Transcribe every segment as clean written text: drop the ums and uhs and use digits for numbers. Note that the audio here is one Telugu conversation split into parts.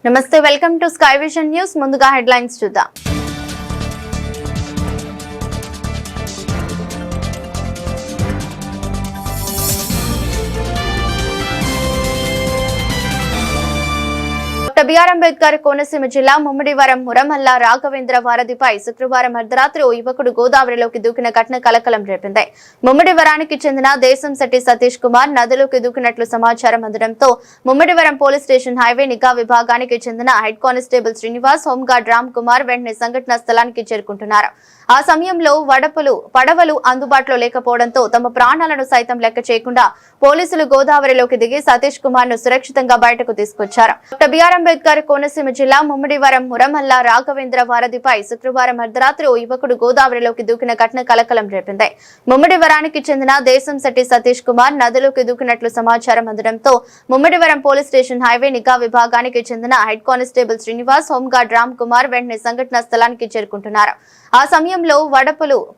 నమస్తే welcome to sky vision news ముందుగా హెడ్లైన్స్ చూద్దాం బిఆర్ అంబేద్కర్ కోనసీమ జిల్లా ముమ్మిడివరం మురమల్ల రాఘవేంద్ర వారధిపై శుక్రవారం అర్ధరాత్రి ఓ యువకుడు గోదావరిలోకి దూకిన ఘటన కలకలం రేపింది. ముమ్మిడివరానికి చెందిన దేశంశెట్టి సతీష్ కుమార్ నదిలోకి దూకినట్లు సమాచారం అందడంతో ముమ్మిడివరం పోలీస్ స్టేషన్ హైవే నిఘా విభాగానికి చెందిన head constable Srinivas, home guard Ram Kumar వెంటనే సంఘటనా స్థలానికి చేరుకుంటున్నారు. ఆ సమయంలో పడవలు అందుబాటులో లేకపోవడంతో తమ ప్రాణాలను సైతం లెక్క చేయకుండా పోలీసులు గోదావరిలోకి దిగి సతీష్ కుమార్ ను సురక్షితంగా బయటకు తీసుకొచ్చారు. బిఆర్ అంబేద్కర్ కోనసీమ జిల్లా ముమ్మిడివరం మురమల్ల రాఘవేంద్ర వారధిపై శుక్రవారం అర్ధరాత్రి ఓ యువకుడు గోదావరిలోకి దూకిన ఘటన కలకలం రేపింది. ముమ్మిడివరానికి చెందిన దేశంశెట్టి సతీష్ కుమార్ నదిలోకి దూకినట్లు సమాచారం అందడంతో ముమ్మిడివరం పోలీస్ స్టేషన్ హైవే నిఘా విభాగానికి చెందిన head constable Srinivas, home guard Ram Kumar వెంటనే సంఘటనా స్థలానికి చేరుకుంటున్నారు. ఆ సమయంలో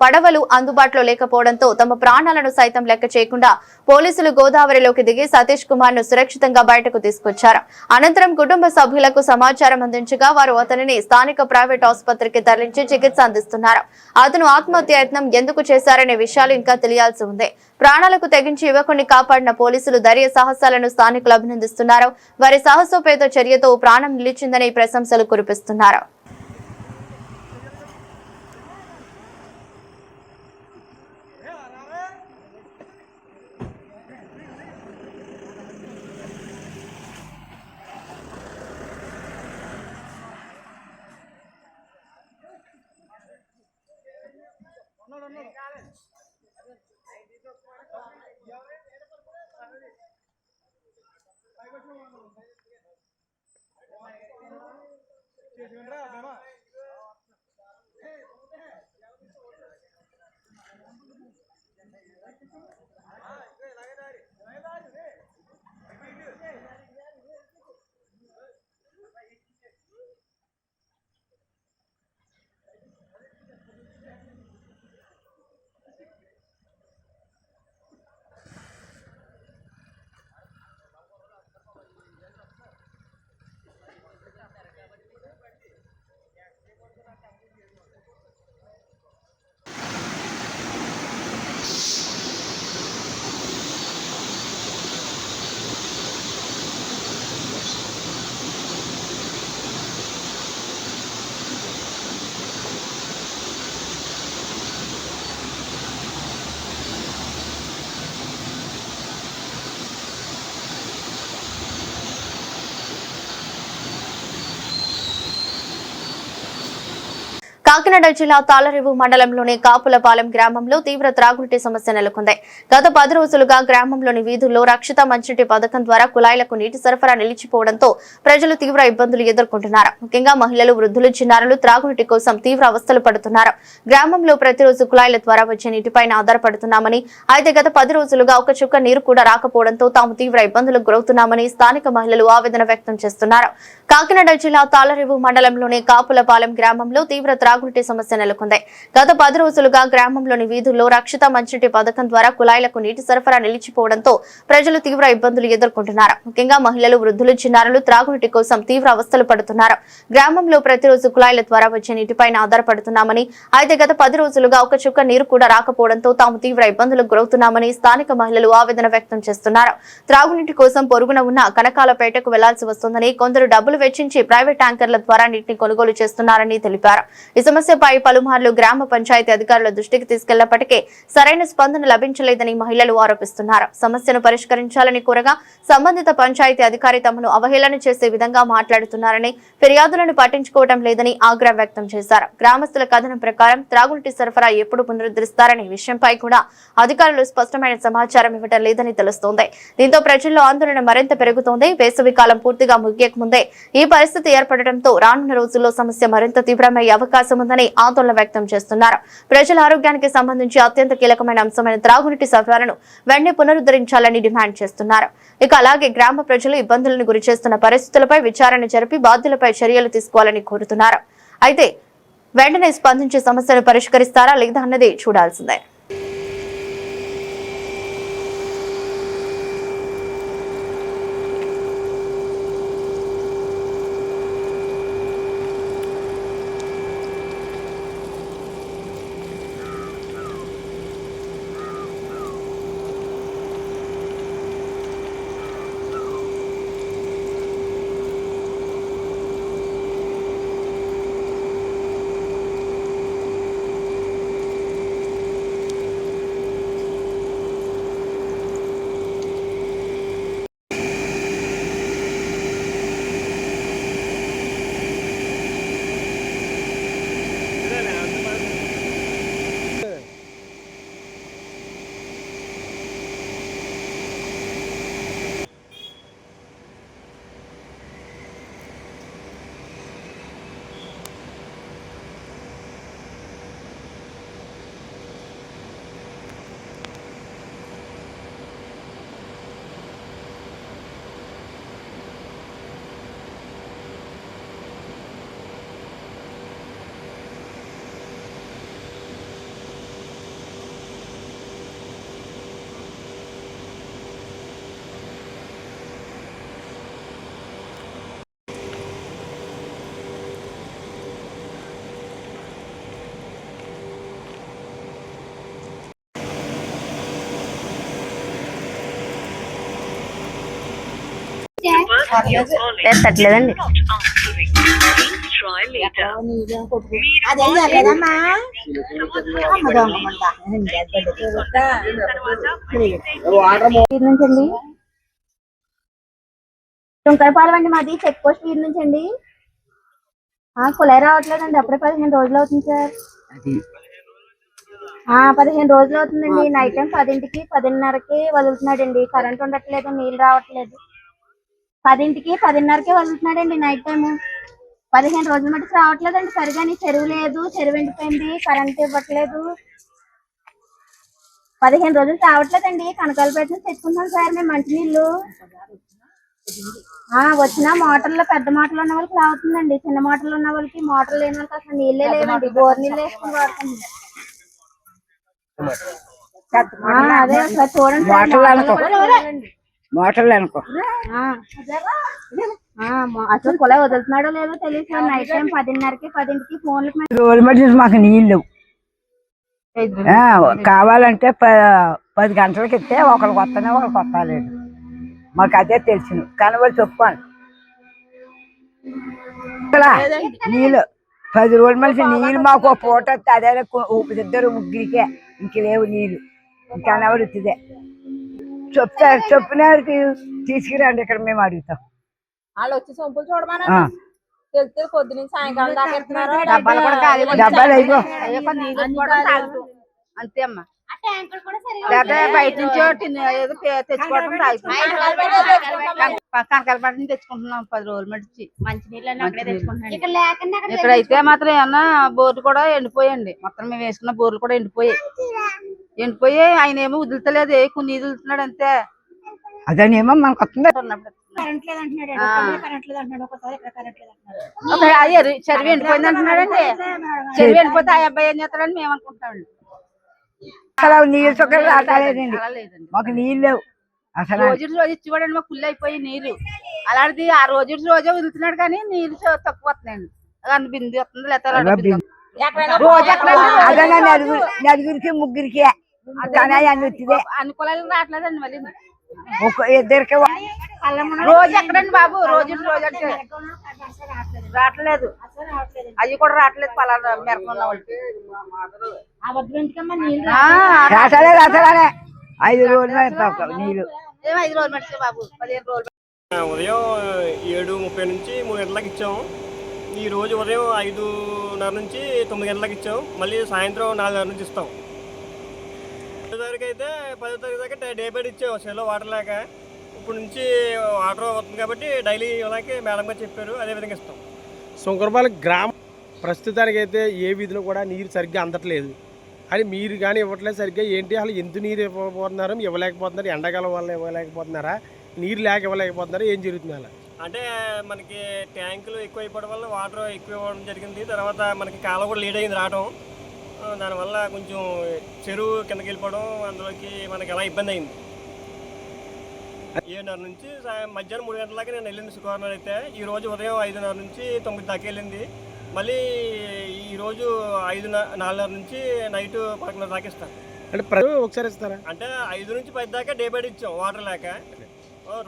పడవలు అందుబాటులో లేకపోవడంతో తమ ప్రాణాలను సైతం లెక్క చేయకుండా పోలీసులు గోదావరిలోకి దిగి సతీష్ కుమార్ ను సురక్షితంగా బయటకు తీసుకొచ్చారు. అనంతరం కుటుంబ సభ్యులకు సమాచారం అందించగా వారు అతనిని స్థానిక ప్రైవేట్ ఆసుపత్రికి తరలించి చికిత్స అందిస్తున్నారు. అతను ఆత్మహత్యయత్నం ఎందుకు చేశారనే విషయాలు ఇంకా తెలియాల్సి ఉంది. ప్రాణాలకు తెగించి యువకుడిని కాపాడిన పోలీసులు ధైర్య సాహసాలను స్థానికులు అభినందిస్తున్నారు. వారి సాహసోపేత చర్యతో ప్రాణం నిలిచిందని ప్రశంసలు కురిపిస్తున్నారు. కాకినాడ జిల్లా తాళరేవు మండలంలోని కాపులపాలెం గ్రామంలో తీవ్ర త్రాగునీటి సమస్య నెలకొంది. గత 10 రోజులుగా గ్రామంలోని వీధుల్లో రక్షిత మంచినీటి పథకం ద్వారా కుళాయిలకు నీటి సరఫరా నిలిచిపోవడంతో ప్రజలు తీవ్ర ఇబ్బందులు ఎదుర్కొంటున్నారు. ముఖ్యంగా మహిళలు, వృద్ధులు, చిన్నారులు త్రాగునీటి కోసం తీవ్ర అవస్థలు పడుతున్నారు. గ్రామంలో ప్రతిరోజు కుళాయిల ద్వారా వచ్చే నీటిపైన ఆధారపడుతున్నామని, అయితే గత 10 రోజులుగా ఒక చుక్క నీరు కూడా రాకపోవడంతో తాము తీవ్ర ఇబ్బందులకు గురవుతున్నామని స్థానిక మహిళలు ఆవేదన వ్యక్తం చేస్తున్నారు. కాకినాడ జిల్లా తాళరేవు మండలంలోని కాపులపాలెం గ్రామంలో తీవ్ర త్రాగునీటి సమస్య నెలకొంది. గత 10 రోజులుగా గ్రామంలోని వీధుల్లో రక్షిత మంచినీటి పథకం ద్వారా కుళాయిలకు నీటి సరఫరా నిలిచిపోవడంతో ప్రజలు తీవ్ర ఇబ్బందులు ఎదుర్కొంటున్నారు. ముఖ్యంగా మహిళలు, వృద్ధులు, చిన్నారులు త్రాగునీటి కోసం తీవ్ర అవస్థలు పడుతున్నారు. గ్రామంలో ప్రతిరోజు కుళాయిల ద్వారా వచ్చే నీటిపైన ఆధారపడుతున్నామని, అయితే గత 10 రోజులుగా ఒక చుక్క నీరు కూడా రాకపోవడంతో తాము తీవ్ర ఇబ్బందులకు గురవుతున్నామని స్థానిక మహిళలు ఆవేదన వ్యక్తం చేస్తున్నారు. త్రాగునీటి కోసం పొరుగున ఉన్న కనకాలపేటకు వెళ్లాల్సి వస్తుందని, కొందరు డబ్బులు వెచ్చించి ప్రైవేట్ ట్యాంకర్ల ద్వారా నీటిని కొనుగోలు చేస్తున్నారని తెలిపారు. ఈ సమస్యపై పలుమార్లు గ్రామ పంచాయతీ అధికారుల దృష్టికి తీసుకెళ్లప్పటికీ సరైన స్పందన లభించలేదని మహిళలు ఆరోపిస్తున్నారు. సమస్యను పరిష్కరించాలని కోరగా సంబంధిత పంచాయతీ అధికారి తమను అవహేళన చేసే విధంగా మాట్లాడుతున్నారని, ఫిర్యాదులను పట్టించుకోవడం లేదని ఆగ్రహం వ్యక్తం చేశారు. గ్రామస్తుల కథనం ప్రకారం త్రాగునీటి సరఫరా ఎప్పుడు పునరుద్ధరిస్తారనే విషయంపై కూడా అధికారులు స్పష్టమైన సమాచారం ఇవ్వడం లేదని తెలుస్తోంది. దీంతో ప్రజల్లో ఆందోళన మరింత పెరుగుతోంది. వేసవి కాలం పూర్తిగా ముగియక ముందే ఈ పరిస్థితి ఏర్పడటంతో రానున్న రోజుల్లో సమస్య మరింత తీవ్రమయ్యే అవకాశం ఉందని ఆందోళన వ్యక్తం చేస్తున్నారు. ప్రజల ఆరోగ్యానికి సంబంధించి అత్యంత కీలకమైన అంశమైన త్రాగునీటి సరఫరాను వెంటనే పునరుద్ధరించాలని డిమాండ్ చేస్తున్నారు. ఇక అలాగే గ్రామ ప్రజలు ఇబ్బందులను గురిచేస్తున్న పరిస్థితులపై విచారణ జరిపి బాధ్యులపై చర్యలు తీసుకోవాలని కోరుతున్నారు. అయితే వెంటనే స్పందించి సమస్యను పరిష్కరిస్తారా లేదా అన్నది చూడాల్సిందే. ఎత్తట్లేదండి. నుంచండి తుంకరపాలెం అండి మాది చెక్ పోస్ట్ వీధి నుంచి అండి. కుళాయి రావట్లేదండి. అప్పుడే 15 రోజులు అవుతుంది సార్. 15 రోజులు అవుతుందండి. నైట్ టైం 10కి 10:30కి వదులుతున్నాడండి. కరెంట్ ఉండట్లేదు, నీళ్ళు రావట్లేదు. 10కి 10:30కి వదులుతున్నాడండి నైట్ టైము. 15 రోజుల మటుకు రావట్లేదండి సరిగా. చెరువు లేదు, చెరువు ఎండిపోయింది, కరెంట్ ఇవ్వట్లేదు. 15 రోజులు రావట్లేదండి. కనకాలపేట నుంచి తెచ్చుకుంటాం సార్ మేము మంచినీళ్ళు. వచ్చిన మోటార్లో పెద్ద మోటార్లు ఉన్న వాళ్ళకి రావుతుందండి. చిన్న మోటార్లు ఉన్న వాళ్ళకి, మోటార్లు లేని వాళ్ళకి అసలు నీళ్ళే లేవండి. బోర్ నీళ్ళు వేసుకుని వాడుతుంది. అదే అసలు చూడండి మోటార్లు అనుకో. అసలు కుళాయి వదులుతున్నాడో లేదో తెలియదు. నైట్ టైం 10:30కి 10కి ఫోన్లకి మాకు నీళ్ళు కావాలంటే 10 గంటలకి ఇస్తే ఒకరికి వస్తానే ఒకరికి వస్తలేదు. మాకు అదే తెలిసింది కానీ వాళ్ళు చెప్పాను. నీళ్ళు 10 రోజుల మనిషి నీళ్ళు మాకు పూట వస్తే అదే 2 ముగ్గురికే ఇంక లేవు నీళ్ళు. ఇంకా ఎవరు ఇచ్చిదే చెప్పిన తీసుకురండి ఇక్కడ మేము అడుగుతాం. వాళ్ళు వచ్చి సొంపులు చూడమని తెలిస్తే పొద్దు నుంచి సాయంకాలం దాకా ఇస్తున్నారు. డబ్బాలు అయిపో అంతే అమ్మా. లేదా బయట నుంచి ఏదో తెచ్చుకోవడం కనకాలపేట నుంచి తెచ్చుకుంటున్నాం 10 రోజులు మడిచి మంచినీళ్ళు ఇక్కడైతే మాత్రం ఏమన్నా బోర్లు కూడా ఎండిపోయండి. మొత్తం మేము వేసుకున్న బోర్లు కూడా ఎండిపోయి ఆయన ఏమో వదులుతలేదు, కొన్ని వదులుతున్నాడు అంతే. అదేనేమో మనకు వస్తుంది. చెరువు ఎండిపోయింది అంటున్నాడండి. చెరువు ఎండిపోతే ఆ అబ్బాయి ఏం చేస్తాడని మేము అనుకుంటామండి. అసలు నీళ్ళు చుక్కలు రావట్లేదండి. మాకు నీళ్ళు లేవు అసలు. రోజు ఇచ్చివాడండి మాకు ఫుల్ అయిపోయి నీళ్ళు. అలాంటిది ఆ రోజే వదులుతున్నాడు కానీ నీళ్ళు తక్కువ వస్తున్నాయండి. అన్ని బిందు వస్తుంది లేకపోతే నలుగురికి ముగ్గురికి అన్ని కులాలకు రావట్లేదండి. మళ్ళీ ఇద్దరికి రోజు ఎక్కడండి బాబు, రోజు అంటే రావట్లేదు. అవి కూడా రావట్లేదు. పలానా మెరకున్న వాళ్ళకి 5 రోజులు నీళ్ళు. 5 రోజులు మనిషి బాబు 15 రోజులు. ఉదయం 7:30 నుంచి 3 గంటలకు ఇచ్చాము. ఈ రోజు ఉదయం 5:30 నుంచి 9 గంటలకు ఇచ్చాం. మళ్ళీ సాయంత్రం 4:30 నుంచి ఇస్తాం. 10 తారీఖు అయితే 10వ తారీఖు దాకా డే బై డే ఇచ్చాము. సెల్లో వాటర్ లేక ఇప్పుడు నుంచి వాటర్ వస్తుంది కాబట్టి డైలీ ఇవ్వడానికి మేడం గారు చెప్పారు, అదేవిధంగా ఇస్తాం. శంకరపాలెం గ్రామం ప్రస్తుతానికి అయితే ఏ వీధిలో కూడా నీరు సరిగ్గా అందట్లేదు. అని మీరు కానీ ఇవ్వట్లేదు సరిగ్గా. ఏంటి అసలు ఎందుకు నీరు ఇవ్వకపోతున్నారు, ఇవ్వలేకపోతున్నారు? ఎండాకాలం వల్ల ఇవ్వలేకపోతున్నారా, నీరు లేక ఇవ్వలేకపోతున్నారా, ఏం జరుగుతుంది? అలా అంటే మనకి ట్యాంకులు ఎక్కువ అయిపోవడం వల్ల వాటర్ ఎక్కువ ఇవ్వడం జరిగింది. తర్వాత మనకి కాలం కూడా లేట్ అయింది రావడం. దానివల్ల కొంచెం చెరువు కిందకి వెళ్ళిపోవడం, అందులోకి మనకి ఎలా ఇబ్బంది అయింది. 7:30 నుంచి మధ్యాహ్నం 3 గంటల దాకా నేను వెళ్ళింది శుక్రవారం అయితే. ఈరోజు ఉదయం 5:30 నుంచి 9 దాకా వెళ్ళింది. మళ్ళీ ఈరోజు 4:30 నుంచి నైట్ 11 దాకా ఇస్తాను. అంటే ఒకసారి ఇస్తారా? అంటే 5 నుంచి 10 దాకా డే బై డే ఇచ్చాం వాటర్ లేక.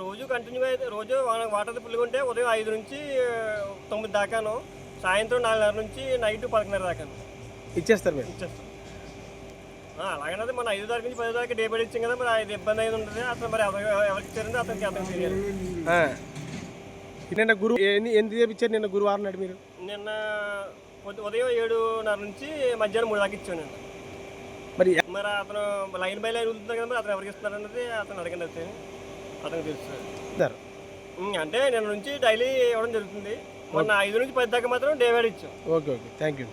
రోజు కంటిన్యూ అయితే రోజు వాటర్ ఫుల్గా ఉంటే ఉదయం 5 నుంచి 9 దాకాను, సాయంత్రం 4:30 నుంచి నైట్ 11:30 దాకాను ఇచ్చేస్తారు. మేము ఇచ్చేస్తాం. అలాగనే మన 5 తారీఖు నుంచి 10 దాకా డే బై డే ఇచ్చాం కదా. మరి అది ఇబ్బంది అయింది ఉంటుంది. అతను మరి ఎవరికి ఇచ్చారంటే అతనికి తెలియాలి. నిన్న గురువు ఎంత చేయించారు? నిన్న గురువారం నాడు మీరు నిన్న ఉదయం 7:30 నుంచి మధ్యాహ్నం 3 దాకా ఇచ్చాను. మరి అతను లైన్ బై లైన్ వదులుతున్నారు కదా, అతను ఎవరికి ఇస్తున్నారు అన్నది అతను అడగండి. అయితే అతనికి తెలుస్తుంది. అంటే నిన్న నుంచి డైలీ ఇవ్వడం జరుగుతుంది. మొన్న 5 నుంచి 10 దాకా మాత్రం డే బై డే ఇచ్చాం. Okay thank you.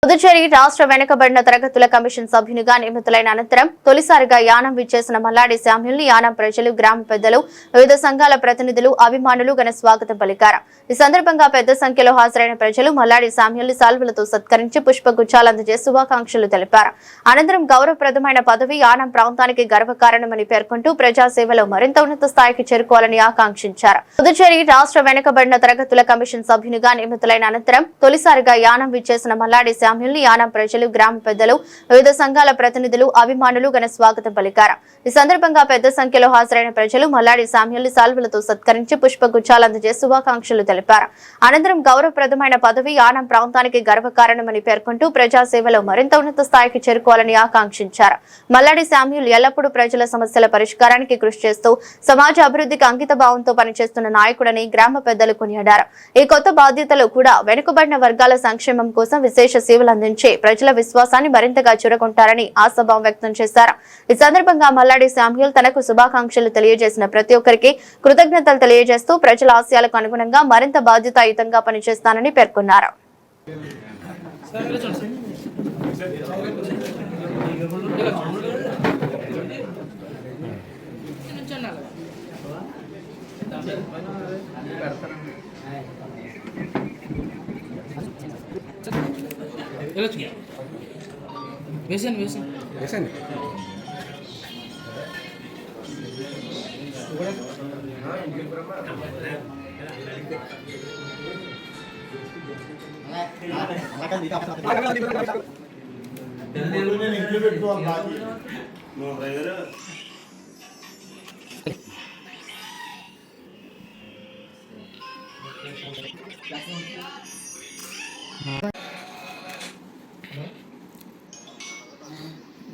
పుదుచ్చేరి రాష్ట్ర వెనుకబడిన తరగతుల కమిషన్ సభ్యునిగా నియమితులైన అనంతరం తొలిసారిగా యానం విచ్చేసిన మల్లాడి శామ్యూల్ని యానం ప్రజలు, గ్రామ పెద్దలు, వివిధ సంఘాల ప్రతినిధులు, అభిమానులు ఘన స్వాగతం పలికారు. ఈ సందర్భంగా పెద్ద సంఖ్యలో హాజరైన ప్రజలు మల్లాడి శామ్యూల్ని సాల్వలతో సత్కరించి పుష్పగుచ్చాలు అందజేసి శుభాకాంక్షలు తెలిపారు. అనంతరం గౌరవప్రదమైన పదవి యానం ప్రాంతానికి గర్వకారణమని పేర్కొంటూ ప్రజాసేవలో మరింత ఉన్నత స్థాయికి చేరుకోవాలని ఆకాంక్షించారు. పుదుచ్చేరి రాష్ట్ర వెనుకబడిన తరగతుల కమిషన్ సభ్యునిగా నియమితులైన అనంతరం తొలిసారిగా యానం విచ్చేసిన మల్లాడి శామ్యూల్ని యానాం ప్రజలు, గ్రామ పెద్దలు, వివిధ సంఘాల ప్రతినిధులు, అభిమానులు ఘన స్వాగతం పలికారు. ఈ సందర్భంగా పెద్ద సంఖ్యలో హాజరైన ప్రజలు మల్లాడి శామ్యూల్ని సాల్వలతో సత్కరించి పుష్పగుచ్చాలు అందజేసి శుభాకాంక్షలు తెలిపారు. అనంతరం గౌరవప్రదమైన పదవి యానాం ప్రాంతానికి గర్వకారణమని పేర్కొంటూ ప్రజాసేవలో మరింత ఉన్నత స్థాయికి చేరుకోవాలని ఆకాంక్షించారు. మల్లాడి శామ్యూల్ ఎల్లప్పుడూ ప్రజల సమస్యల పరిష్కారానికి కృషి చేస్తూ సమాజ అభివృద్ధికి అంకిత భావంతో పనిచేస్తున్న నాయకుడని గ్రామ పెద్దలు కొనియాడారు. ఈ కొత్త బాధ్యతలు కూడా వెనుకబడిన వర్గాల సంక్షేమం కోసం విశేష సేవలు అందించి ప్రజల విశ్వాసాన్ని మరింతగా చురగొంటారని ఆశాభావం వ్యక్తం చేశారు. ఈ సందర్భంగా మల్లాడి శామ్యూల్ తనకు శుభాకాంక్షలు తెలియజేసిన ప్రతి ఒక్కరికి కృతజ్ఞతలు తెలియజేస్తూ ప్రజల ఆశయాలకు అనుగుణంగా మరింత బాధ్యతాయుతంగా పనిచేస్తానని పేర్కొన్నారు.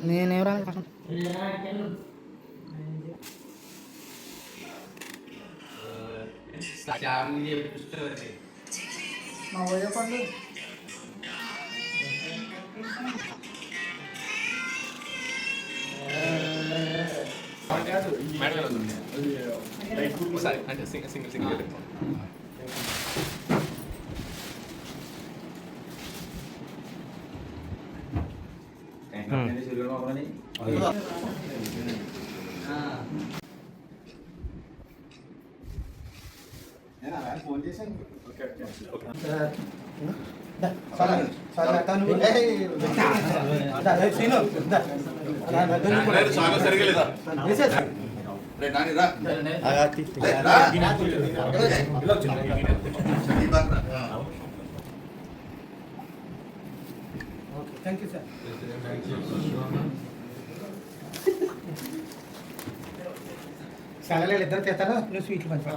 నేనెవరా మా పోయేపండు అంటే సింగిల్ ఫోన్ చేశాను. Thank you sir. సలహాలు ఇద్దరు చేస్తారా? నువ్వు స్వీట్లు పంచా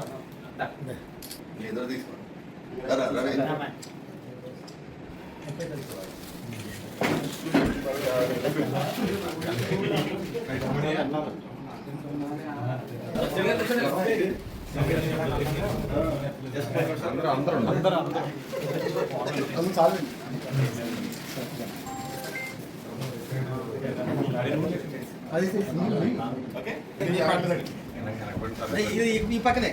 ఈ పక్కనే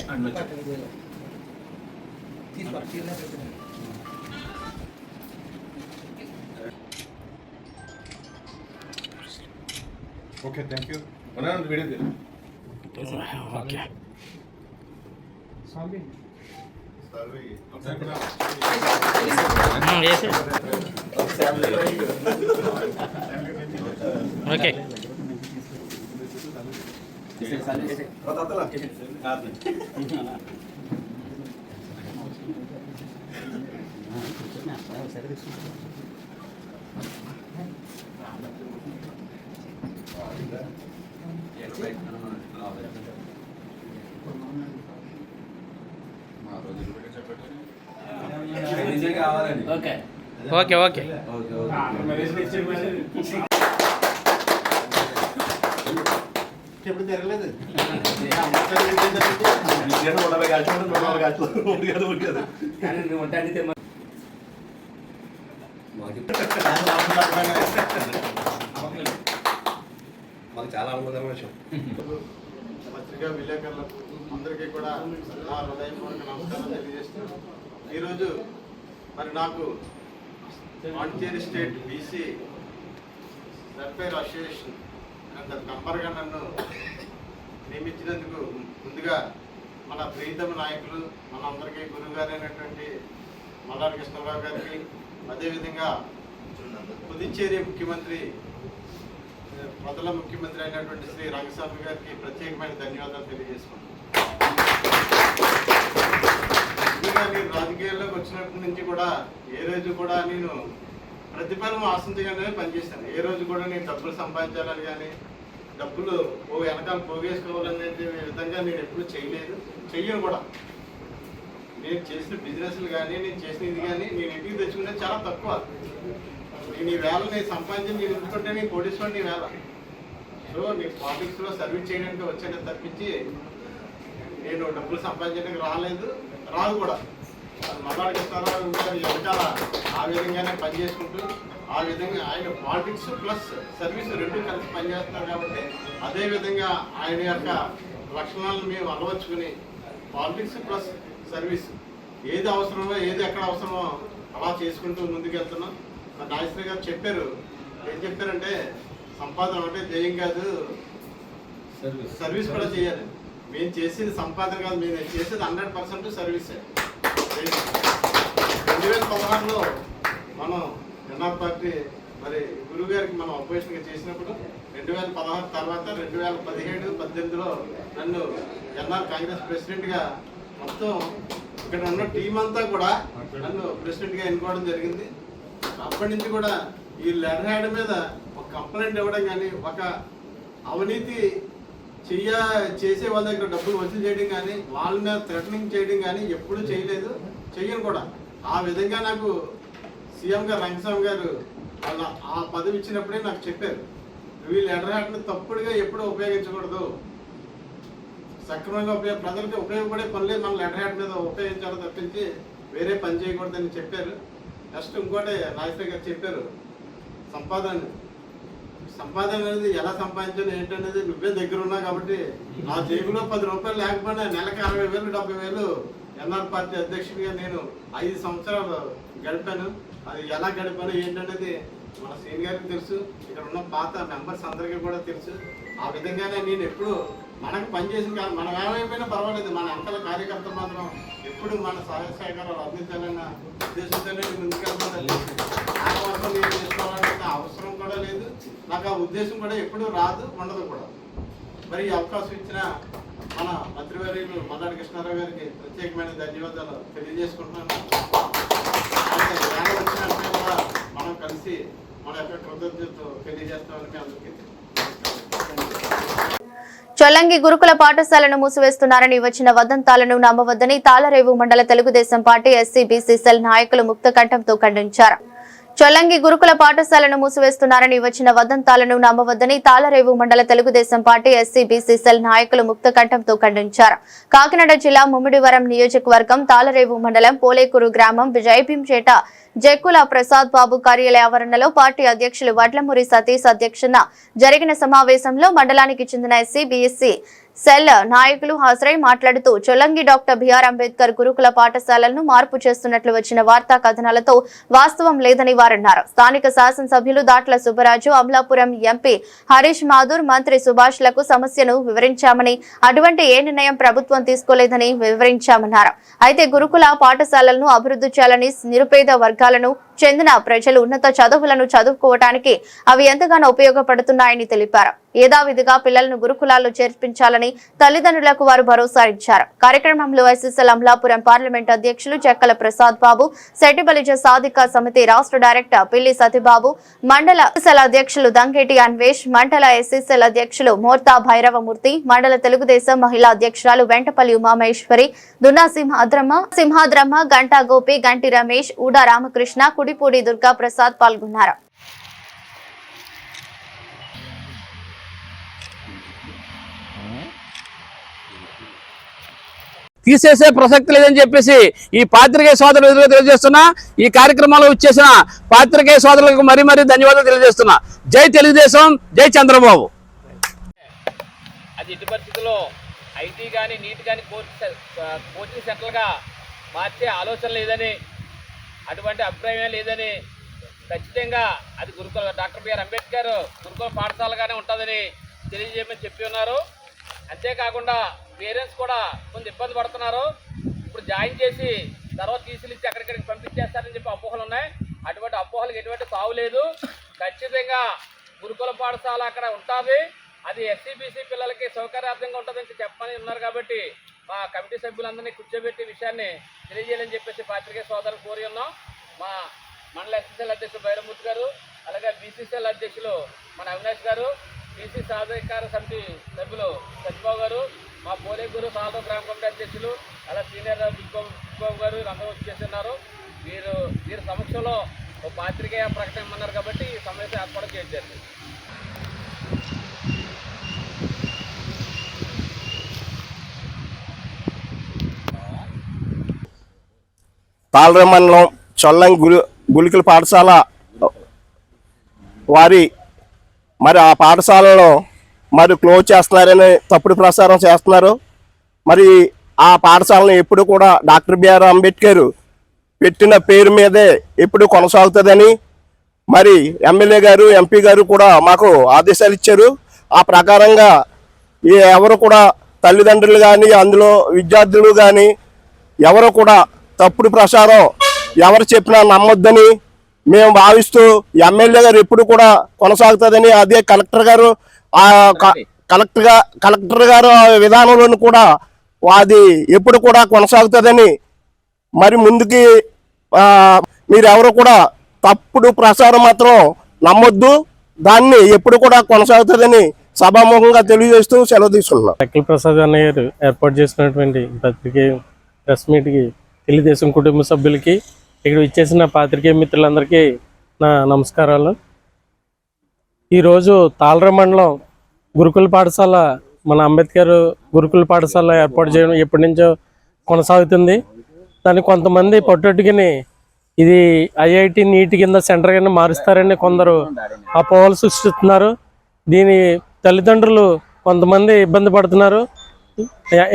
okay thank you. Video okay okay okay okay ఎప్పుడు తిరగలేదు. మాకు చాలా ఆనందమైన విషయం. పత్రికా విలేకరులకు అందరికీ కూడా నా హృదయపూర్వక నమస్కారం తెలియజేస్తూ ఈరోజు మరి నాకు Pondicherry state BC welfare association అంత మెంబర్గా నన్ను నియమించినందుకు ముందుగా మన ప్రీతమ నాయకులు మన అందరికీ గురువుగారైనటువంటి మల్లాడి కృష్ణరావు గారికి, అదేవిధంగా పుదుచ్చేరి ముఖ్యమంత్రి మొదల ముఖ్యమంత్రి అయినటువంటి శ్రీ రంగస్వామి గారికి ప్రత్యేకమైన ధన్యవాదాలు తెలియజేసుకుంటున్నాను. నేను రాజకీయాల్లోకి వచ్చినప్పటి నుంచి కూడా ఏ రోజు కూడా నేను ప్రతిఫలం ఆశించగానే పనిచేశాను. ఏ రోజు కూడా నేను డబ్బులు సంపాదించాలని కానీ డబ్బులు వెనకాల పోగేసుకోవాలనే విధంగా నేను ఎప్పుడు చేయలేదు, చెయ్యను కూడా. నేను చేసిన బిజినెస్లు కానీ నేను చేసిన ఇది కానీ నేను ఇంటికి తెచ్చుకునేది చాలా తక్కువ. నేను ఈ వేళ నేను సంపాదించి నేను ఎందుకంటే నేను కోటీశ్వరుని వేళ. సో నేను పాలిటిక్స్లో సర్వీస్ చేయడానికి వచ్చాను తప్పించి నేను డబ్బులు సంపాదించడానికి రాదు కూడా. మల్లాడి కృష్ణారావు గారు వెనకాల ఆ విధంగానే పనిచేసుకుంటూ ఆ విధంగా ఆయన పాలిటిక్స్ ప్లస్ సర్వీస్ రెండు కలిసి పనిచేస్తున్నారు కాబట్టి అదే విధంగా ఆయన యొక్క లక్షణాలను మేము అలవర్చుకుని పాలిటిక్స్ ప్లస్ సర్వీస్ ఏది అవసరమో ఏది ఎక్కడ అవసరమో అలా చేసుకుంటూ ముందుకు వెళ్తున్నాం. నాగేశ్వర గారు చెప్పారు, ఏం చెప్పారంటే సంపాదన అంటే ధ్యేయం కాదు, సర్వీస్ కూడా చేయాలి. మేము చేసేది సంపాదన కాదు, మేము చేసేది 100% సర్వీసే. 2016లో మనం ఎన్ఆర్ పార్టీ మరి గురువు గారికి మనం అపోజిషన్గా చేసినప్పుడు 2016 తర్వాత 2017, 18లో నన్ను ఎన్ఆర్ కాంగ్రెస్ ప్రెసిడెంట్గా మొత్తం ఇక్కడ ఉన్న టీం అంతా కూడా నన్ను ప్రెసిడెంట్గా ఎన్నుకోవడం జరిగింది. అప్పటి నుంచి కూడా ఈ లెటర్ హ్యాడ్ మీద ఒక కంప్లైంట్ ఇవ్వడం కానీ ఒక అవినీతి చేసే వాళ్ళ దగ్గర డబ్బులు వసూలు చేయడం కానీ వాళ్ళ మీద థ్రెటనింగ్ చేయడం కానీ ఎప్పుడూ చేయలేదు, చెయ్యను కూడా. ఆ విధంగా నాకు సీఎం గారు రంగస్వామి గారు వాళ్ళ ఆ పదవి ఇచ్చినప్పుడే నాకు చెప్పారు, నువ్వు ఈ లెటర్ హ్యాడ్ని తప్పుడుగా ఎప్పుడూ ఉపయోగించకూడదు, సక్రమంగా ప్రజలకు ఉపయోగపడే పనులే మన లెటర్ హ్యాడ్ మీద ఉపయోగించాలో తప్పించి వేరే పని చేయకూడదని చెప్పారు. నెక్స్ట్ ఇంకోటి నాగేశ్వర గారు చెప్పారు, సంపాదన అనేది ఎలా సంపాదించాలి ఏంటనేది నువ్వే దగ్గర ఉన్నావు కాబట్టి నా జేబులో 10 రూపాయలు లేకపోయినా నెలకు 60,000, 70,000 ఎన్ఆర్ పార్టీ అధ్యక్షుడిగా నేను 5 సంవత్సరాలు గడిపాను. అది ఎలా గడిపాను ఏంటనేది మన సీనియర్ గారికి తెలుసు, ఇక్కడ ఉన్న పాత మెంబర్స్ అందరికీ కూడా తెలుసు. ఆ విధంగానే నేను ఎప్పుడు మనకు పనిచేసిన కాదు, మనం ఏమైపోయినా పర్వాలేదు, మన అంకల కార్యకర్తలు మాత్రం ఎప్పుడు మన సహాయ సహకారాలు అందించాలన్న ఉద్దేశంతోనే నేను ముందుకెళ్తాను. దానికోసం నేను చేసుకోవాలనే అవసరం కూడా లేదు, నాకు ఆ ఉద్దేశం కూడా ఎప్పుడు రాదు, ఉండదు కూడా. మరి ఈ అవకాశం ఇచ్చిన మన మంత్రివర్యులు మల్లాడి కృష్ణారావు గారికి ప్రత్యేకమైన ధన్యవాదాలు తెలియజేసుకుంటున్నాను. వచ్చినట్టే కూడా మనం కలిసి మన యొక్క కృతజ్ఞతలు తెలియజేస్తామని అందరికీ. చొల్లంగి గురుకుల పాఠశాలను మూసివేస్తున్నారని వచ్చిన వదంతాలను నమ్మవద్దని తాళరేవు మండల Telugu Desam party SC BC cell నాయకులు ముక్త కంఠంతో ఖండించారు. చొల్లంగి గురుకుల పాఠశాలను మూసివేస్తున్నారని వచ్చిన వదంతాలను నమ్మవద్దని తాళరేవు మండల Telugu Desam party SC BC cell నాయకులు ముక్త కంఠంతో ఖండించారు. కాకినాడ జిల్లా ముమ్మిడివరం నియోజకవర్గం తాళరేవు మండలం పోలేకూరు గ్రామం జైభీంచేట జక్కుల ప్రసాద్ బాబు కార్యాలయ ఆవరణలో పార్టీ అధ్యక్షులు వడ్లమూరి సతీష్ అధ్యక్షతన జరిగిన సమావేశంలో మండలానికి చెందిన ఎస్సీ బీఎస్సీ సెల్ నాయకులు హాజరై మాట్లాడుతూ చొల్లంగి డాక్టర్ బిఆర్ అంబేద్కర్ గురుకుల పాఠశాలలను మార్పు చేస్తున్నట్లు వచ్చిన వార్తా కథనాలతో వాస్తవం లేదని వారన్నారు. స్థానిక శాసనసభ్యులు దాట్ల సుబ్బరాజు, అమలాపురం ఎంపీ హరీష్ మాథూర్, మంత్రి సుభాష్ లకు సమస్యను వివరించామని, అటువంటి ఏ నిర్ణయం ప్రభుత్వం తీసుకోలేదని వివరించామన్నారు. అయితే గురుకుల పాఠశాలలను అభివృద్ధి చేయాలని, నిరుపేద వర్గాలను చెందిన ప్రజలు ఉన్నత చదువులను చదువుకోవటానికి అవి ఎంతగానో ఉపయోగపడుతున్నాయని తెలిపారు. యథావిధిగా పిల్లలను గురుకులాల్లో చేర్పించాలని తల్లిదండ్రులకు వారు భరోసా ఇచ్చారు. కార్యక్రమంలో ఎస్ఎస్ఎల్ అమలాపురం పార్లమెంట్ అధ్యక్షులు చెక్కల ప్రసాద్ బాబు, సెట్టిబలిజ సాధిక సమితి రాష్ట్ర డైరెక్టర్ పిల్లి సతీబాబు, మండల ఎస్ఎస్ఎల్ అధ్యక్షులు దంగేటి అన్వేష్, మండల ఎస్ఎస్ఎల్ అధ్యక్షులు మోర్తా భైరవమూర్తి, మండల తెలుగుదేశం మహిళా అధ్యక్షురాలు వెంటపల్లి ఉమామహేశ్వరి, దున్నా సింహాద్రమ్మ, గంటా గోపి, గంటి రమేష్, ఊడా రామకృష్ణ, కుడిపూడి దుర్గా ప్రసాద్ పాల్గొన్నారు. తీసేసే ప్రసక్తి లేదని చెప్పేసి ఈ పాత్రికేయ సోదరులు ఎదురుగా తెలియజేస్తున్నా. ఈ కార్యక్రమంలో వచ్చేసిన పాత్రికేయ సోదరులకు మరీ ధన్యవాదాలు తెలియజేస్తున్నా. జై తెలుగుదేశం, జై చంద్రబాబు. అది ఎట్టి పరిస్థితుల్లో ఐటీ కానీ నీట్ కానీ కోచింగ్ సెంటర్గా మార్చే ఆలోచన లేదని, అటువంటి అభిప్రాయం లేదని, ఖచ్చితంగా అది గురుకుల డాక్టర్ బిఆర్ అంబేద్కర్ గురుకుల పాఠశాలగానే ఉంటుందని తెలియజేయమని చెప్పి ఉన్నారు. అంతేకాకుండా పేరెంట్స్ కూడా కొంత ఇబ్బంది పడుతున్నారు. ఇప్పుడు జాయిన్ చేసి తర్వాత తీసుకెళ్ళి అక్కడికి పంపించేస్తారని చెప్పి అపోహలు ఉన్నాయి. అటువంటి అపోహలకు ఎటువంటి తావు లేదు. ఖచ్చితంగా గురుకుల పాఠశాల అక్కడ ఉంటుంది. అది ఎస్సీ బీసీ పిల్లలకి సౌకర్యార్థంగా ఉంటుందని చెప్పమని ఉన్నారు. కాబట్టి మా కమిటీ సభ్యులందరినీ కూర్చోబెట్టి విషయాన్ని తెలియజేయాలని చెప్పేసి పాత్రికేయ సోదరులు కోరి ఉన్నాం. మా మండల ఎస్ఎస్ఎల్ అధ్యక్షుడు భైరవమూర్తి అధ్యక్షులు మన అవినాష్ గారు, బీసీ సాధికార సమితి సభ్యులు సత్యబాబు గారు, మా పోలేగురు సాల్వ గ్రామ కమిటీ అధ్యక్షులు అలా సీనియర్ బిగ్బాబు గారు అందరూ వచ్చేస్తున్నారు. వీరి సమక్షంలో ఒక పాత్రికేయ ప్రకటన ఇమ్మన్నారు కాబట్టి ఈ సమావేశం ఏర్పాటు చేశారు. తాళర మండలం చొల్లం గులికల పాఠశాల వారి మరి ఆ పాఠశాలలో మరి క్లోజ్ చేస్తున్నారని తప్పుడు ప్రచారం చేస్తున్నారు. మరి ఆ పాఠశాలను ఎప్పుడు కూడా డాక్టర్ బిఆర్ అంబేద్కర్ పెట్టిన పేరు మీదే ఎప్పుడు కొనసాగుతుందని మరి ఎమ్మెల్యే గారు ఎంపీ గారు కూడా మాకు ఆదేశాలు ఇచ్చారు. ఆ ప్రకారంగా ఎవరు కూడా తల్లిదండ్రులు కానీ అందులో విద్యార్థులు కానీ ఎవరు కూడా తప్పుడు ప్రచారం ఎవరు చెప్పినా నమ్మొద్దని మేము భావిస్తూ ఎమ్మెల్యే గారు ఎప్పుడు కూడా కొనసాగుతుందని అదే కలెక్టర్ గారు కలెక్టర్ గారు విధానంలోనూ కూడా అది ఎప్పుడు కూడా కొనసాగుతుందని మరి ముందుకి మీరు ఎవరు కూడా తప్పుడు ప్రచారం మాత్రం నమ్మొద్దు, దాన్ని ఎప్పుడు కూడా కొనసాగుతుందని సభాముఖంగా తెలియజేస్తూ సెలవు తీసుకున్నాం. అఖిల్ ప్రసాద్ అన్నయ్య గారు ఏర్పాటు చేసినటువంటి పత్రికే ప్రెస్ మీట్కి తెలుగుదేశం కుటుంబ సభ్యులకి ఇక్కడ ఇచ్చేసిన పాత్రికేయ మిత్రులందరికీ నా నమస్కారాలు. ఈరోజు తాళర మండలం గురుకుల పాఠశాల మన అంబేద్కర్ గురుకుల పాఠశాల ఏర్పాటు చేయడం ఎప్పటి నుంచో కొనసాగుతుంది. దాన్ని కొంతమంది పట్టుట్టుకుని ఇది ఐఐటి నీట్ కింద సెంటర్ కింద మారుస్తారని కొందరు అపోహలు సృష్టిస్తున్నారు. దీని తల్లిదండ్రులు కొంతమంది ఇబ్బంది పడుతున్నారు.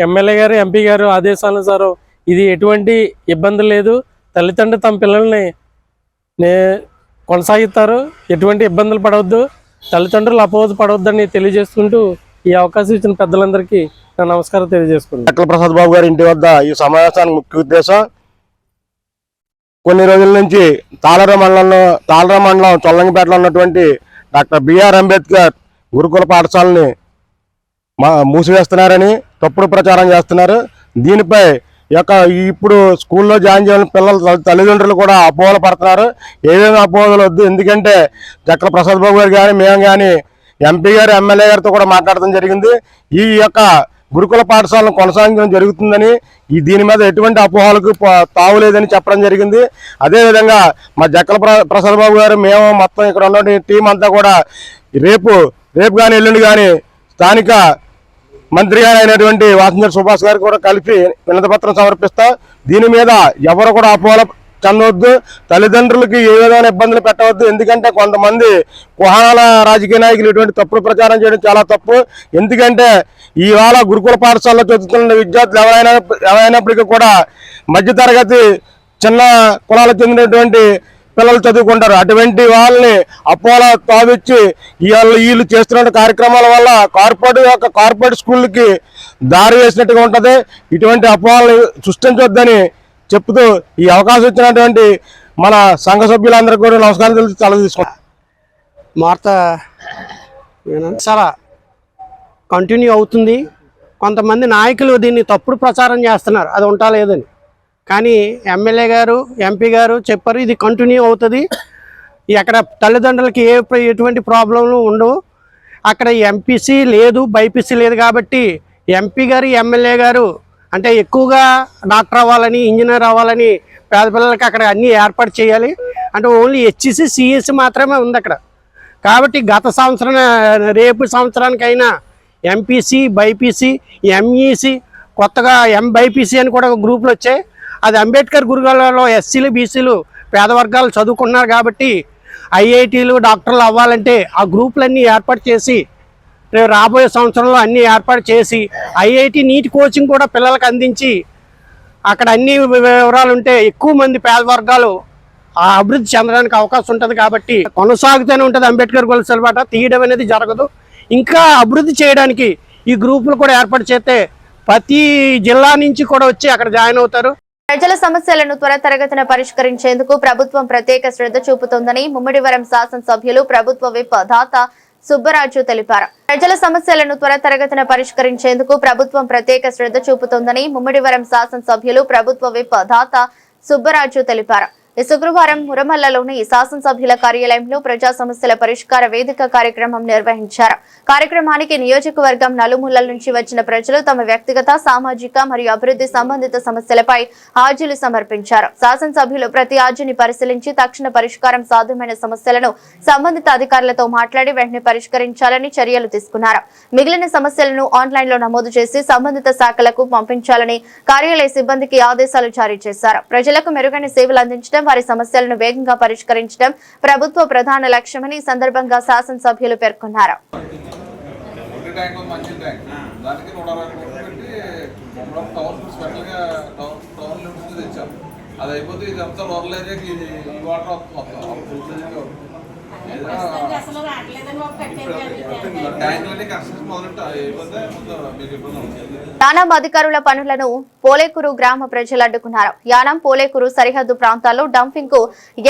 ఎమ్మెల్యే గారు ఎంపీ గారు ఆదేశానుసారం ఇది ఎటువంటి ఇబ్బంది లేదు, తల్లిదండ్రులు తమ పిల్లల్ని కొనసాగిస్తారు, ఎటువంటి ఇబ్బందులు పడవద్దు, తల్లిదండ్రులు అపోహ పడవద్దని తెలియజేసుకుంటూ ఈ అవకాశం ఇచ్చిన పెద్దలందరికీ నా నమస్కారం తెలియజేసుకుంటాను. అఖిల ప్రసాద్ బాబు గారి ఇంటి వద్ద ఈ సమావేశానికి ముఖ్య ఉద్దేశం కొన్ని రోజుల నుంచి తాళర మండలం చొల్లంగిపేటలో ఉన్నటువంటి డాక్టర్ బిఆర్ అంబేద్కర్ గురుకుల పాఠశాలని మూసివేస్తున్నారని తప్పుడు ప్రచారం చేస్తున్నారు. దీనిపై ఇప్పుడు స్కూల్లో జాయిన్ చేయాలని పిల్లల తల్లిదండ్రులు కూడా అపోహలు పడుతున్నారు. ఏదైనా అపోహలు వద్దు, ఎందుకంటే అఖిల ప్రసాద్ బాబు గారు కానీ మేము కానీ ఎంపీ గారు ఎమ్మెల్యే గారితో కూడా మాట్లాడడం జరిగింది. ఈ గురుకుల పాఠశాలను కొనసాగించడం జరుగుతుందని, దీని మీద ఎటువంటి అపోహలకు తావులేదని చెప్పడం జరిగింది. అదేవిధంగా మా అఖిల ప్రసాద్ బాబు గారు మేము మొత్తం ఇక్కడ ఉన్న టీం అంతా కూడా రేపు కానీ ఎల్లుండి కానీ స్థానిక మంత్రి గారు అయినటువంటి వాసంజర్ సుభాష్ గారికి కూడా కలిపి వినతిపత్రం సమర్పిస్తా. దీని మీద ఎవరు కూడా అపోహలు చెందవద్దు, తల్లిదండ్రులకి ఏ విధమైన ఇబ్బందులు పెట్టవద్దు. ఎందుకంటే కొంతమంది కుహాల రాజకీయ నాయకులు ఇటువంటి తప్పుడు ప్రచారం చేయడం చాలా తప్పు. ఎందుకంటే ఇవాళ గురుకుల పాఠశాలలో చదువుతున్న విద్యార్థులు ఎవరైనప్పటికీ కూడా మధ్యతరగతి చిన్న కులాలకు చెందినటువంటి పిల్లలు చదువుకుంటారు. అటువంటి వాళ్ళని అపోహల తావిచ్చి వీళ్ళు చేస్తున్న కార్యక్రమాల వల్ల కార్పొరేట్ స్కూళ్ళకి దారి వేసినట్టుగా ఉంటుంది. ఇటువంటి అపోహలు సృష్టించొద్దని చెప్తూ ఈ అవకాశం ఇచ్చినటువంటి మన సంఘ సభ్యులందరికీ కూడా నమస్కారం తెలిసి తల తీసుకుంటాం. చాలా కంటిన్యూ అవుతుంది. కొంతమంది నాయకులు దీన్ని తప్పుడు ప్రచారం చేస్తున్నారు, అది ఉంటా లేదని. కానీ ఎమ్మెల్యే గారు ఎంపీ గారు చెప్పారు ఇది కంటిన్యూ అవుతుంది. అక్కడ తల్లిదండ్రులకి ఎటువంటి ప్రాబ్లంలు ఉండవు. అక్కడ ఎంపీసీ లేదు, బైపీసీ లేదు కాబట్టి ఎంపీ గారు ఎమ్మెల్యే గారు అంటే ఎక్కువగా డాక్టర్ అవ్వాలని ఇంజనీర్ అవ్వాలని పేద పిల్లలకి అక్కడ అన్నీ ఏర్పాటు చేయాలి. అంటే ఓన్లీ హెచ్ఈసీ సిఎస్సి మాత్రమే ఉంది అక్కడ. కాబట్టి గత సంవత్సరం రేపు సంవత్సరానికైనా ఎంపీసీ బైపీసీ ఎంఈసీ కొత్తగా ఎంబైపీసీ అని కూడా గ్రూపులు వచ్చాయి. అది అంబేద్కర్ గురుకులాల్లో ఎస్సీలు బీసీలు పేద వర్గాలు చదువుకున్నారు కాబట్టి ఐఐటీలు డాక్టర్లు అవ్వాలంటే ఆ గ్రూపులన్నీ ఏర్పాటు చేసి రాబోయే సంవత్సరంలో అన్నీ ఏర్పాటు చేసి ఐఐటి నీట్ కోచింగ్ కూడా పిల్లలకు అందించి అక్కడ అన్ని వివరాలు ఉంటే ఎక్కువ మంది పేద వర్గాలు ఆ అభివృద్ధి చెందడానికి అవకాశం ఉంటుంది. కాబట్టి కొనసాగుతూనే ఉంటుంది అంబేద్కర్ గొలుసుల బాట, తీయడం అనేది జరగదు. ఇంకా అభివృద్ధి చేయడానికి ఈ గ్రూపులు కూడా ఏర్పాటు చేస్తే ప్రతి జిల్లా నుంచి కూడా వచ్చి అక్కడ జాయిన్ అవుతారు. ప్రజల సమస్యలను త్వరితగతిన పరిష్కరించేందుకు ప్రభుత్వం ప్రత్యేక శ్రద్ధ చూపుతోందని ముమ్మిడివరం శాసనసభ్యులు ప్రభుత్వ విప్ దాత సుబ్బరాజు తెలిపారు. ప్రజల సమస్యలను త్వరితగతిన పరిష్కరించేందుకు ప్రభుత్వం ప్రత్యేక శ్రద్ధ చూపుతోందని ముమ్మిడివరం శాసనసభ్యులు ప్రభుత్వ విప్ దాత సుబ్బరాజు తెలిపారు. ఈ శుక్రవారం మురమల్లలోని శాసనసభ్యుల కార్యాలయంలో ప్రజా సమస్యల పరిష్కార వేదిక కార్యక్రమం నిర్వహించారు. కార్యక్రమానికి నియోజకవర్గం నలుమూలల నుంచి వచ్చిన ప్రజలు తమ వ్యక్తిగత, సామాజిక మరియు అభివృద్ధి సంబంధిత సమస్యలపై ఆర్జీలు సమర్పించారు. శాసనసభ్యులు ప్రతి ఆర్జీని పరిశీలించి తక్షణ పరిష్కారం సాధ్యమైన సమస్యలను సంబంధిత అధికారులతో మాట్లాడి వెంటనే పరిష్కరించాలని చర్యలు తీసుకున్నారు. మిగిలిన సమస్యలను ఆన్లైన్ లో నమోదు చేసి సంబంధిత శాఖలకు పంపించాలని కార్యాలయ సిబ్బందికి ఆదేశాలు జారీ చేశారు. ప్రజలకు మెరుగైన సేవలు అందించడం, వారి సమస్యలను వేగంగా పరిష్కరించడం ప్రభుత్వ ప్రధాన లక్ష్యమని ఈ సందర్భంగా శాసనసభ్యులు పేర్కొన్నారు. అది అయిపోతే ఇదంతా లోకల్ ఏరియాకి ఈ వాటర్ యానాం అధికారుల పనులను పోలేకూరు గ్రామ ప్రజలు అడ్డుకున్నారు. యానాం పోలేకూరు సరిహద్దు ప్రాంతాల్లో డంపింగ్ కు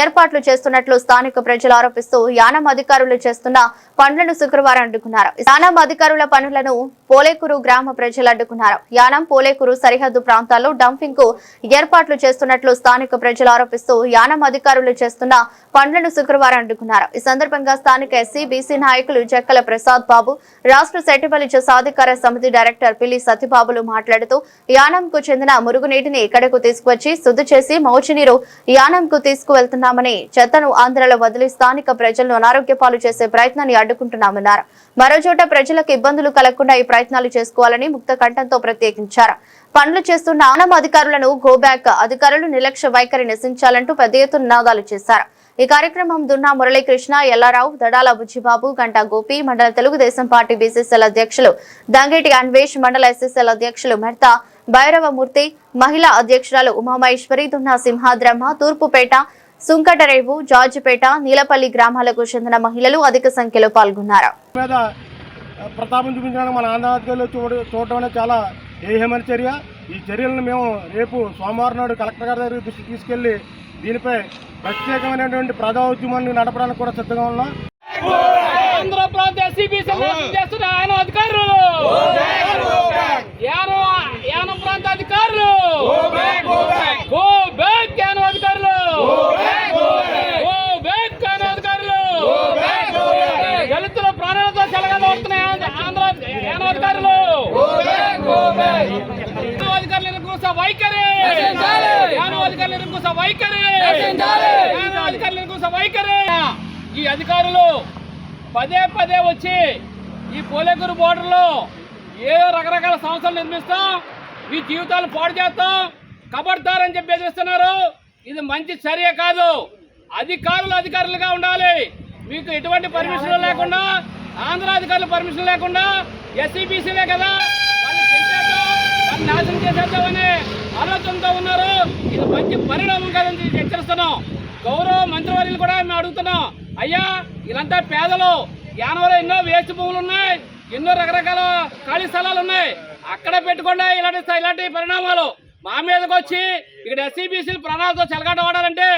ఏర్పాట్లు చేస్తున్నట్లు స్థానిక ప్రజలు ఆరోపిస్తూ యానాం అధికారులు చేస్తున్న పనులను శుక్రవారం అడ్డుకున్నారు. యానాం అధికారుల పనులను పోలేకూరు గ్రామ ప్రజలు అడ్డుకున్నారు. యానాం పోలేకూరు సరిహద్దు ప్రాంతాల్లో డంపింగ్ కు ఏర్పాట్లు చేస్తున్నట్లు స్థానిక ప్రజలు ఆరోపిస్తూ యానాం అధికారులు చేస్తున్న పనులను శుక్రవారం అడ్డుకున్నారు. ఈ సందర్భంగా స్థానిక ఎస్సీ, బీసీ నాయకులు జక్కల ప్రసాద్ బాబు, రాష్ట్ర సెటిబలిజ సాధికార సమితి డైరెక్టర్ పిల్లి సత్యబాబులు మాట్లాడుతూ యానంకు చెందిన మురుగునీటిని ఇక్కడకు తీసుకువచ్చి శుద్ధి చేసి మౌచినీరు యానంకు తీసుకువెళ్తున్నామని, చెత్తను ఆంధ్రలో వదిలి స్థానిక ప్రజలను అనారోగ్య పాలు చేసే ప్రయత్నాన్ని అడ్డుకుంటున్నామన్నారు. మరోచోట ప్రజలకు ఇబ్బందులు కలగకుండా ఈ ప్రయత్నాలు చేసుకోవాలని ముక్త కంఠంతో ప్రత్యేకించారు. పనులు చేస్తున్న యానం అధికారులను గోబ్యాక్ అధికారులు నిర్లక్ష్య వైఖరి నశించాలంటూ పెద్ద ఎత్తున నినాదాలు చేశారు. ఈ కార్యక్రమం దున్నా మురళీకృష్ణ, ఎల్లారావు, దడాల బుజ్జిబాబు, గంటా గోపి, మండల తెలుగుదేశం పార్టీ బీసీసీఎల్ అధ్యక్షులు దంగేటి అన్వేష్, మండల ఎస్ఎస్ఎల్ అధ్యక్షులు మెర్తా భైరవమూర్తి, మహిళా అధ్యక్షురాలు ఉమామహేశ్వరి, దున్నా సింహాద్రమ్మ, తూర్పుపేట, సుంకటరేవు, జార్జిపేట, నీలపల్లి గ్రామాలకు చెందిన మహిళలు అధిక సంఖ్యలో పాల్గొన్నారు. ప్రతాపం చూపించడానికి మన ఆంధ్రప్రదేశ్లో చూడటం అనేది చాలా ఏహమైన చర్య. ఈ చర్యలను మేము రేపు సోమవారం నాడు కలెక్టర్ గారి దగ్గర దృష్టికి తీసుకెళ్లి దీనిపై ప్రత్యేకమైనటువంటి ప్రజా ఉద్యమాన్ని నడపడానికి కూడా సిద్ధంగా ఉన్నాం. దళితుల ప్రాణాలతో చెలగలు వస్తున్నాయి అధికారులు. ఈ అధికారులు పదే పదే వచ్చి ఈ పోలేకూరు బోర్డర్లో ఏదో రకరకాల సంస్థలు నిర్మిస్తాం, మీ జీవితాలు పాడు చేస్తాం, కబడ్దారని చెప్పి బెదిరిస్తున్నారు. ఇది మంచి చర్య కాదు. అధికారులుగా ఉండాలి. మీకు ఎటువంటి పర్మిషన్ లేకుండా, ఆంధ్ర అధికారులు పర్మిషన్ లేకుండా ఎస్సీబీసీలే కదా వాళ్ళు గెలిచేద్దాం, వాళ్ళు నాశనం చేసేద్దామనే ఆలోచనతో ఉన్నారు. ఇది మంచి పరిణామం కాదని హెచ్చరిస్తున్నాం. గౌరవ మంత్రివర్యులు కూడా మేము అడుగుతున్నాం, అయ్యా ఇలాంటి పేదలు యానంలో ఎన్నో వేస్ట్ భూములు ఉన్నాయి, ఎన్నో రకరకాల ఖాళీ స్థలాలు ఉన్నాయి, అక్కడ పెట్టుకుండా ఇలాంటి పరిణామాలు మా మీదకి వచ్చి ఇక్కడ ఎస్సీబీసీలు ప్రాణాలతో చెలగాట వాడాలంటే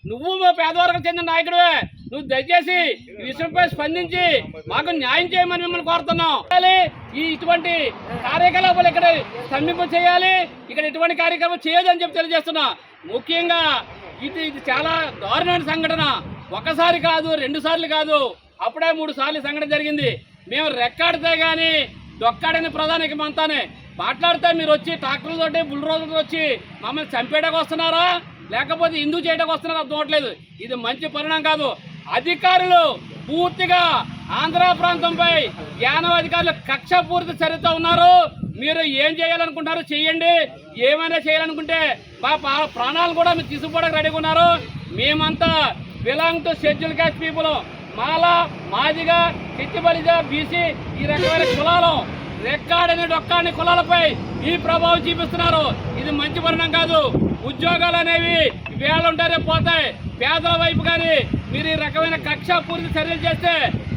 నువ్వు మా పేదవర్గం చెందిన నాయకుడివే. నువ్వు దయచేసి ఈ విషయంపై స్పందించి మాకు న్యాయం చేయమని మిమ్మల్ని కోరుతున్నాం. ఇటువంటి కార్యకలాపాలు ఇక్కడ స్తంభింప చేయాలి. ఇక్కడ ఎటువంటి కార్యక్రమం చేయదని చెప్పి తెలియజేస్తున్నా. ముఖ్యంగా ఇది చాలా దారుణమైన సంఘటన. ఒకసారి కాదు, 2 సార్లు కాదు, అప్పుడే 3 సార్లు సంఘటన జరిగింది. మేము రెక్కాడితే కానీ దొక్కాడని ప్రధానికి మంతానే మాట్లాడితే మీరు వచ్చి ట్రాక్టర్లతోటి, బుల్డోజర్లతో వచ్చి మమ్మల్ని చంపేయడానికి వస్తున్నారా, లేకపోతే ఎందుకు చేయడానికి వస్తున్నారో అర్థం అవట్లేదు. ఇది మంచి పరిణామం కాదు. అధికారులు పూర్తిగా ఆంధ్ర ప్రాంతంపై యానం అధికారులు కక్షపూరిత చర్యతో ఉన్నారు. మీరు ఏం చేయాలనుకుంటున్నారో చెయ్యండి. ఏమైనా చేయాలనుకుంటే మా ప్రాణాలు కూడా మీరు తీసుకుపోవడానికి రెడీగా ఉన్నారు. మేమంతా belong to schedule caste people. Mala, Madiga, Chittibalija, BC ఈ రకమైన కులాలు రెక్కాడని డొక్కాడని కులాలపై ఈ ప్రభావం చూపిస్తున్నారు. ఇది మంచి పరిణామం కాదు. ఉద్యోగాలు అనేవి వేళ ఉంటారే పోతాయి. పేదల వైపు కానీ మీరు ఈ రకమైన కక్షపూరిత చర్యలు చేస్తే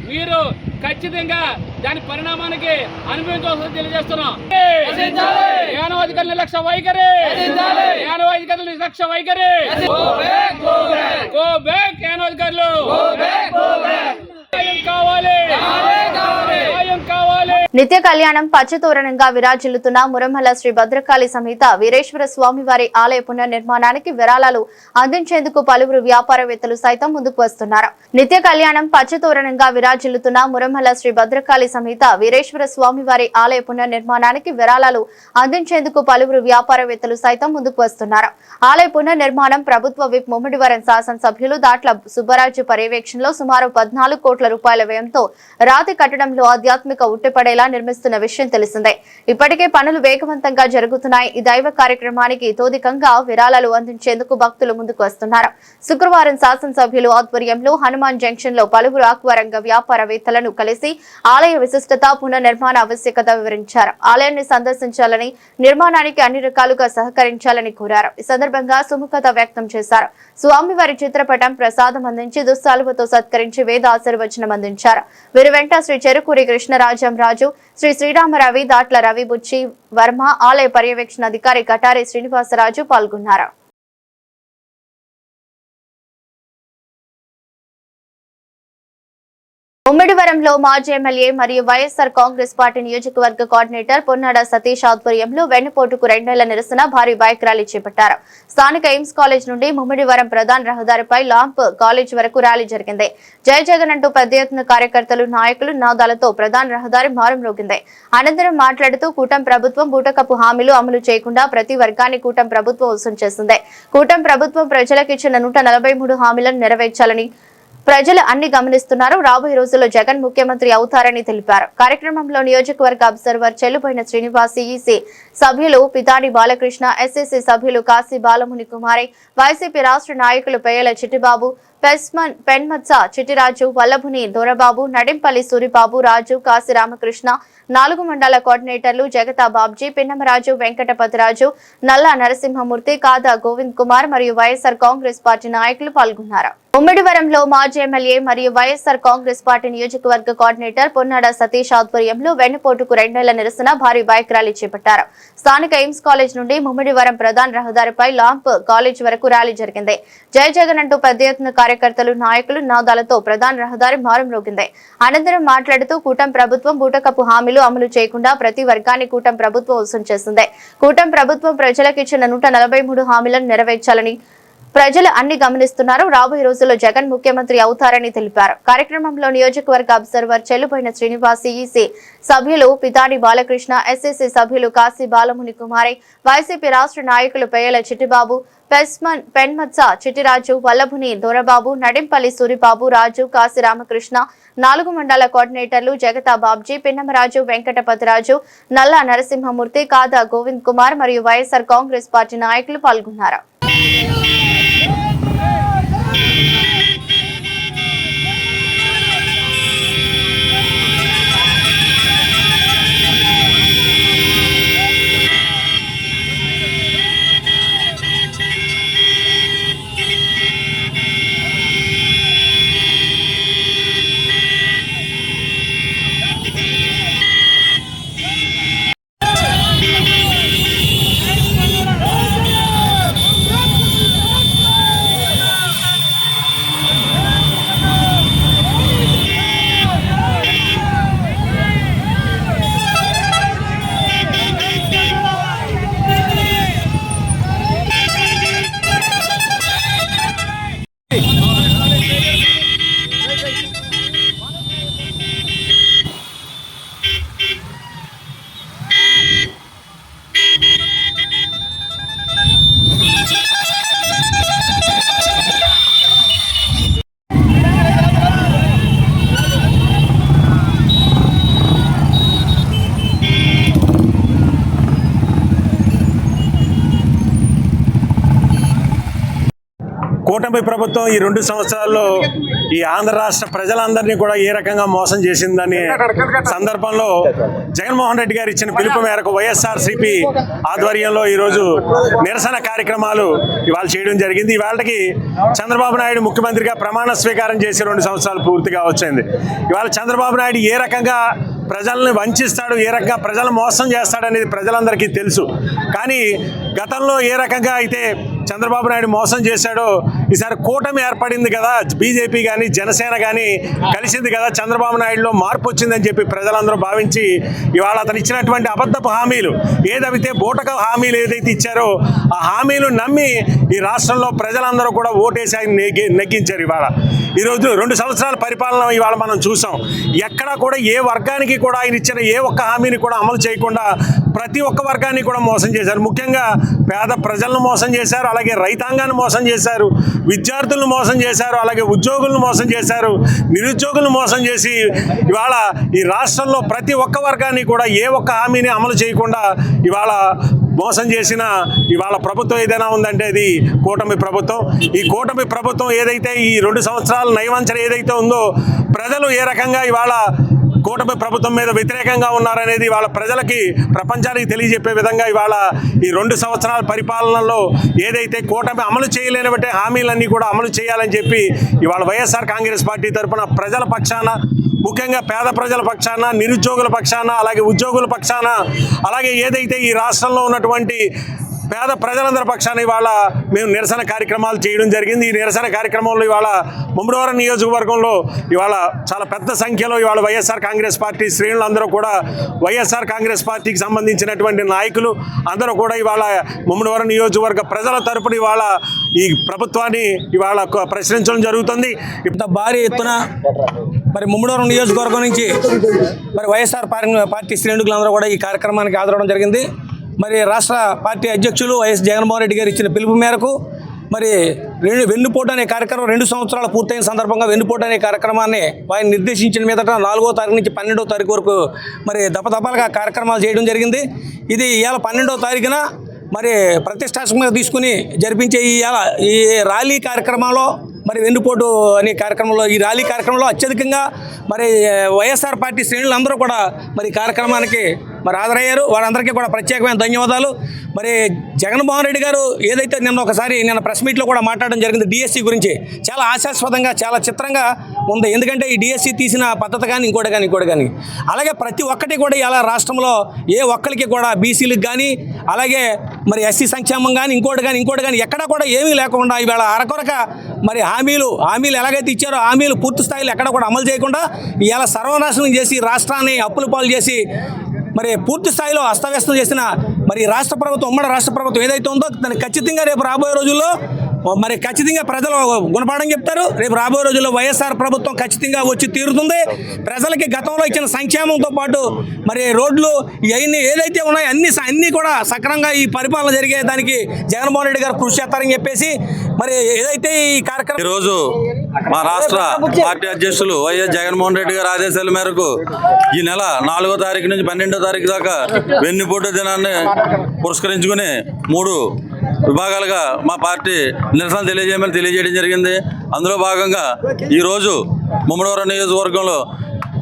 మీరు ఖచ్చితంగా దాని పరిణామానికి అనుభవించవలసింది తెలియజేస్తున్నాం. యానం అధికారుల నిర్లక్ష్య వైఖరి, యానం అధికారుల నిర్లక్ష్య వైఖరి, గో బ్యాక్. యానం అధికారులు కావాలి. నిత్య కళ్యాణం పచ్చతోరణంగా విరాజిల్లుతున్న మురమల్ల శ్రీ భద్రకాళి సమేత వీరేశ్వర స్వామి వారి ఆలయ పునర్నిర్మాణానికి విరాళాలు అందించేందుకు పలువురు వ్యాపారవేత్తలు సైతం ముందుకు వస్తున్నారు. నిత్య కళ్యాణం పచ్చతోరణంగా విరాజిల్లుతున్న మురమల్ల శ్రీ భద్రకాళి సమేత వీరేశ్వర స్వామి వారి ఆలయ పునర్నిర్మాణానికి విరాళాలు అందించేందుకు పలువురు వ్యాపారవేత్తలు సైతం ముందుకు వస్తున్నారు. ఆలయ పునర్నిర్మాణం ప్రభుత్వ విప్ ముమ్మడివరం శాసనసభ్యులు దాట్ల సుబ్బరాజు పర్యవేక్షణలో సుమారు 14 కోట్ల రూపాయల వ్యయంతో రాతి కట్టడంలో ఆధ్యాత్మిక ఉట్టిపడేలా నిర్మిస్తున్న విషయం తెలిసిందే. ఇప్పటికే పనులు వేగవంతంగా జరుగుతున్నాయి. ఈ దైవ కార్యక్రమానికి తోదికంగా విరాళాలు అందించేందుకు భక్తులు ముందుకు వస్తున్నారు. శుక్రవారం శాసనసభ్యులు ఆధ్వర్యంలో హనుమాన్ జంక్షన్ లో పలువురు ఆక్వారంగ వ్యాపారవేత్తలను కలిసి ఆలయ విశిష్టత పునర్నిర్మాణ ఆవశ్యకత వివరించారు. ఆలయాన్ని సందర్శించాలని, నిర్మాణానికి అన్ని రకాలుగా సహకరించాలని కోరారు. ఈ సందర్భంగా సుముఖత వ్యక్తం చేశారు. స్వామివారి చిత్రపటం ప్రసాదం అందించి దుస్సాలువతో సత్కరించి వేద ఆశీర్వచనం అందించారు. వీరి వెంట శ్రీ చెరుకూరి కృష్ణరాజం రాజు, శ్రీ శ్రీరామరవి, దాట్ల రవి బుచ్చి వర్మ, ఆలయ పర్యవేక్షణ అధికారి కటారి శ్రీనివాసరాజు పాల్గొన్నారు. ముమ్మిడివరంలో మాజీ ఎమ్మెల్యే మరియు వైఎస్ఆర్ కాంగ్రెస్ పార్టీ నియోజకవర్గ కోఆర్డినేటర్ పొన్నాడ సతీష్ ఆధ్వర్యంలో వెన్నుపోటుకు 2 నెలల నిరసన భారీ బైక్ ర్యాలీ చేపట్టారు. స్థానిక ఎయిమ్స్ కాలేజ్ నుండి ముమ్మిడివరం ప్రధాన రహదారిపై లాంప్ కాలేజ్ వరకు ర్యాలీ జరిగింది. జై జగన్ అంటూ పెద్ద ఎత్తున కార్యకర్తలు, నాయకులు నాదాలతో ప్రధాన రహదారి మారుమ్రోగింది. అనంతరం మాట్లాడుతూ కూటమి ప్రభుత్వం బూటకపు హామీలు అమలు చేయకుండా ప్రతి వర్గాన్ని కూటమి ప్రభుత్వం వసూలు చేసింది. కూటమి ప్రభుత్వం ప్రజలకు ఇచ్చిన 143 హామీలను నెరవేర్చాలని ప్రజలు అన్ని గమనిస్తున్నారు. రాబోయే రోజుల్లో జగన్ ముఖ్యమంత్రి అవుతారని తెలిపారు. కార్యక్రమంలో నియోజకవర్గ అబ్జర్వర్ చెల్లుబోయిన శ్రీనివాస్, ఈసీ సభ్యులు పితాని బాలకృష్ణ, ఎస్ఎస్సీ సభ్యులు కాశీ బాలముని కుమారి, వైసీపీ రాష్ట్ర నాయకులు పేయల చిట్టిబాబు, పెన్మత్స చిట్టిరాజు, వల్లభుని దొరబాబు, నడింపల్లి సూరిబాబు, రాజు, కాశీ రామకృష్ణ, 4 మండల కోఆర్డినేటర్లు జగతా బాబ్జీ, పిన్నమరాజు, వెంకటపతిరాజు, నల్లా నరసింహమూర్తి, కాదా గోవింద్ కుమార్ మరియు వైఎస్ఆర్ కాంగ్రెస్ పార్టీ నాయకులు పాల్గొన్నారు. ముమ్మిడివరంలో మాజీ ఎమ్మెల్యే మరియు వైఎస్ఆర్ కాంగ్రెస్ పార్టీ నియోజకవర్గ కోఆర్డినేటర్ పొన్నాడ సతీష్ ఆధ్వర్యంలో వెన్నుపోటుకు 2 నెలల నిరసన భారీ బైక్ ర్యాలీ చేపట్టారు. స్థానిక ఎయిమ్స్ కాలేజ్ నుండి ముమ్మిడివరం ప్రధాన రహదారిపై లాంప్ కాలేజ్ వరకు ర్యాలీ జరిగింది. జై జగన్ అంటూ పెద్ద ఎత్తున కార్యకర్తలు, నాయకులు నాదాలతో ప్రధాన రహదారి మారుమ్రోగింది. అనంతరం మాట్లాడుతూ కూటమి ప్రభుత్వం బూటకపు హామీలు అమలు చేయకుండా ప్రతి వర్గాన్ని కూటమి ప్రభుత్వం వసూలు చేసింది. కూటమి ప్రభుత్వం ప్రజలకు ఇచ్చిన 143 హామీలను నెరవేర్చాలని ప్రజలు అన్ని గమనిస్తున్నారు. రాబోయే రోజుల్లో జగన్ ముఖ్యమంత్రి అవుతారని తెలిపారు. కార్యక్రమంలో నియోజకవర్గ అబ్జర్వర్ చెల్లుబోయిన శ్రీనివాస్, ఈసీ సభ్యులు పితాని బాలకృష్ణ, ఎస్ఎస్సీ సభ్యులు కాశీ బాలముని కుమారి, వైసీపీ రాష్ట్ర నాయకులు పేయల చిట్టిబాబు, పెన్మత్స చిట్టిరాజు, వల్లభుని దొరబాబు, నడింపల్లి సూరిబాబు, రాజు, కాశీ రామకృష్ణ, 4 మండల కోఆర్డినేటర్లు జగతా బాబ్జీ, పిన్నమరాజు, వెంకటపతిరాజు, నల్లా నరసింహమూర్తి, కాదా గోవింద్ కుమార్ మరియు వైఎస్ఆర్ కాంగ్రెస్ పార్టీ నాయకులు పాల్గొన్నారు. కూటమి ప్రభుత్వం ఈ 2 సంవత్సరాల్లో ఈ ఆంధ్ర రాష్ట్ర ప్రజలందరినీ కూడా ఏ రకంగా మోసం చేసిందని సందర్భంలో జగన్మోహన్ రెడ్డి గారు ఇచ్చిన పిలుపు మేరకు వైఎస్ఆర్సీపీ ఆధ్వర్యంలో ఈరోజు నిరసన కార్యక్రమాలు ఇవాళ చేయడం జరిగింది. ఇవాళకి చంద్రబాబు నాయుడు ముఖ్యమంత్రిగా ప్రమాణ స్వీకారం చేసి 2 సంవత్సరాలు పూర్తిగా వచ్చింది. ఇవాళ చంద్రబాబు నాయుడు ఏ రకంగా ప్రజల్ని వంచిస్తాడు, ఏ రకంగా ప్రజలను మోసం చేస్తాడనేది ప్రజలందరికీ తెలుసు. కానీ గతంలో ఏ రకంగా అయితే చంద్రబాబు నాయుడు మోసం చేశాడో ఈసారి కూటమి ఏర్పడింది కదా, బీజేపీ కానీ జనసేన కానీ కలిసింది కదా, చంద్రబాబు నాయుడులో మార్పు వచ్చిందని చెప్పి ప్రజలందరూ భావించి ఇవాళ అతను ఇచ్చినటువంటి అబద్ధపు హామీలు ఏదైతే బూటక హామీలు ఏదైతే ఇచ్చారో ఆ హామీలు నమ్మి ఈ రాష్ట్రంలో ప్రజలందరూ కూడా ఓటేసి ఆయన నెగ్గించారు. ఇవాళ ఈరోజు 2 సంవత్సరాల పరిపాలన ఇవాళ మనం చూసాం. ఎక్కడా కూడా ఏ వర్గానికి కూడా ఆయన ఇచ్చిన ఏ ఒక్క హామీని కూడా అమలు చేయకుండా ప్రతి ఒక్క వర్గాన్ని కూడా మోసం చేశారు. ముఖ్యంగా పేద ప్రజలను మోసం చేశారు, అలాగే రైతాంగాన్ని మోసం చేశారు, విద్యార్థులను మోసం చేశారు, అలాగే ఉద్యోగులను మోసం చేశారు, నిరుద్యోగులను మోసం చేసి ఇవాళ ఈ రాష్ట్రంలో ప్రతి ఒక్క వర్గాన్ని కూడా ఏ ఒక్క హామీని అమలు చేయకుండా ఇవాళ మోసం చేసిన ఇవాళ ప్రభుత్వం ఏదైనా ఉందంటే అది కూటమి ప్రభుత్వం. ఈ కూటమి ప్రభుత్వం ఏదైతే ఈ 2 సంవత్సరాల నయవంచన ఏదైతే ఉందో ప్రజలు ఏ రకంగా ఇవాళ కూటమి ప్రభుత్వం మీద వ్యతిరేకంగా ఉన్నారనేది ఇవాళ ప్రజలకి ప్రపంచానికి తెలియజెప్పే విధంగా ఇవాళ ఈ 2 సంవత్సరాల పరిపాలనలో ఏదైతే కూటమి అమలు చేయలేనివంటే హామీలన్నీ కూడా అమలు చేయాలని చెప్పి ఇవాళ వైఎస్ఆర్ కాంగ్రెస్ పార్టీ తరఫున ప్రజల పక్షాన, ముఖ్యంగా పేద ప్రజల పక్షాన, నిరుద్యోగుల పక్షాన, అలాగే ఉద్యోగుల పక్షాన, అలాగే ఏదైతే ఈ రాష్ట్రంలో ఉన్నటువంటి పేద ప్రజలందరి పక్షాన ఇవాళ మేము నిరసన కార్యక్రమాలు చేయడం జరిగింది. ఈ నిరసన కార్యక్రమంలో ఇవాళ ముమ్మడివరం నియోజకవర్గంలో ఇవాళ చాలా పెద్ద సంఖ్యలో ఇవాళ వైఎస్ఆర్ కాంగ్రెస్ పార్టీ శ్రేణులందరూ కూడా వైఎస్ఆర్ కాంగ్రెస్ పార్టీకి సంబంధించినటువంటి నాయకులు అందరూ కూడా ఇవాళ ముమ్మడివరం నియోజకవర్గ ప్రజల తరపున ఇవాళ ఈ ప్రభుత్వాన్ని ఇవాళ ప్రశ్నించడం జరుగుతుంది. ఇంత భారీ ఎత్తున మరి ముమ్మడివరం నియోజకవర్గం నుంచి మరి వైఎస్ఆర్ పార్టీ శ్రేణులందరూ కూడా ఈ కార్యక్రమానికి హాజరవడం జరిగింది. మరి రాష్ట్ర పార్టీ అధ్యక్షులు వైఎస్ జగన్మోహన్ రెడ్డి గారు ఇచ్చిన పిలుపు మేరకు మరి వెన్నుపోటు అనే కార్యక్రమం 2 సంవత్సరాలు పూర్తయిన సందర్భంగా వెన్నుపోటు అనే కార్యక్రమాన్ని ఆయన నిర్దేశించిన మీదట 4వ తారీఖు నుంచి 12వ తారీఖు వరకు మరి దపదపాలుగా కార్యక్రమాలు చేయడం జరిగింది. ఇది ఇవాళ 12వ తారీఖున మరి ప్రతిష్టాత్మకంగా తీసుకుని జరిపించే ఈ ర్యాలీ కార్యక్రమంలో మరి వెన్నుపోటు అనే కార్యక్రమంలో ఈ ర్యాలీ కార్యక్రమంలో అత్యధికంగా మరి వైఎస్ఆర్ పార్టీ శ్రేణులందరూ కూడా మరి కార్యక్రమానికి మరి హాజరయ్యారు. వారందరికీ కూడా ప్రత్యేకమైన ధన్యవాదాలు. మరి జగన్మోహన్ రెడ్డి గారు ఏదైతే నిన్న ప్రెస్ మీట్లో కూడా మాట్లాడడం జరిగింది డిఎస్సి గురించి, చాలా ఆశాస్పదంగా చాలా చిత్రంగా ఉంది. ఎందుకంటే ఈ డిఎస్సి తీసిన పద్ధతి కానీ ఇంకోటి కానీ అలాగే ప్రతి ఒక్కటి కూడా ఇలా రాష్ట్రంలో ఏ ఒక్కరికి కూడా బీసీలకు కానీ అలాగే మరి ఎస్సీ సంక్షేమం కానీ ఇంకోటి కానీ ఎక్కడా కూడా ఏమీ లేకుండా ఇవాళ అరకొరక మరి హామీలు ఎలాగైతే ఇచ్చారో హామీలు పూర్తి స్థాయిలో ఎక్కడ కూడా అమలు చేయకుండా ఇలా సర్వనాశనం చేసి రాష్ట్రాన్ని అప్పుల పాలు చేసి మరి పూర్తి స్థాయిలో అస్తవ్యస్తం చేసిన మరి రాష్ట్ర ప్రభుత్వం, ఉమ్మడి రాష్ట్ర ప్రభుత్వం ఏదైతే ఉందో దాన్ని ఖచ్చితంగా రేపు రాబోయే రోజుల్లో మరి ఖచ్చితంగా ప్రజలు గుణపాఠం చెప్తారు. రేపు రాబోయే రోజుల్లో వైఎస్ఆర్ ప్రభుత్వం ఖచ్చితంగా వచ్చి తీరుతుంది. ప్రజలకి గతంలో ఇచ్చిన సంక్షేమంతో పాటు మరి రోడ్లు ఇవన్నీ ఏదైతే ఉన్నాయో అన్నీ కూడా సక్రమంగా ఈ పరిపాలన జరిగే దానికి జగన్మోహన్ రెడ్డి గారు కృషి చేస్తారని చెప్పేసి మరి ఏదైతే ఈ కార్యక్రమం ఈరోజు మా రాష్ట్ర పార్టీ అధ్యక్షులు వైఎస్ జగన్మోహన్ రెడ్డి గారి ఆదేశాల మేరకు ఈ నెల 4వ తారీఖు నుంచి 12వ తారీఖు దాకా వెన్నుపోటు దినాన్ని పురస్కరించుకుని 3 విభాగాలుగా మా పార్టీ నిరసన తెలియజేయడం జరిగింది. అందులో భాగంగా ఈరోజు ముమ్మడివరం నియోజకవర్గంలో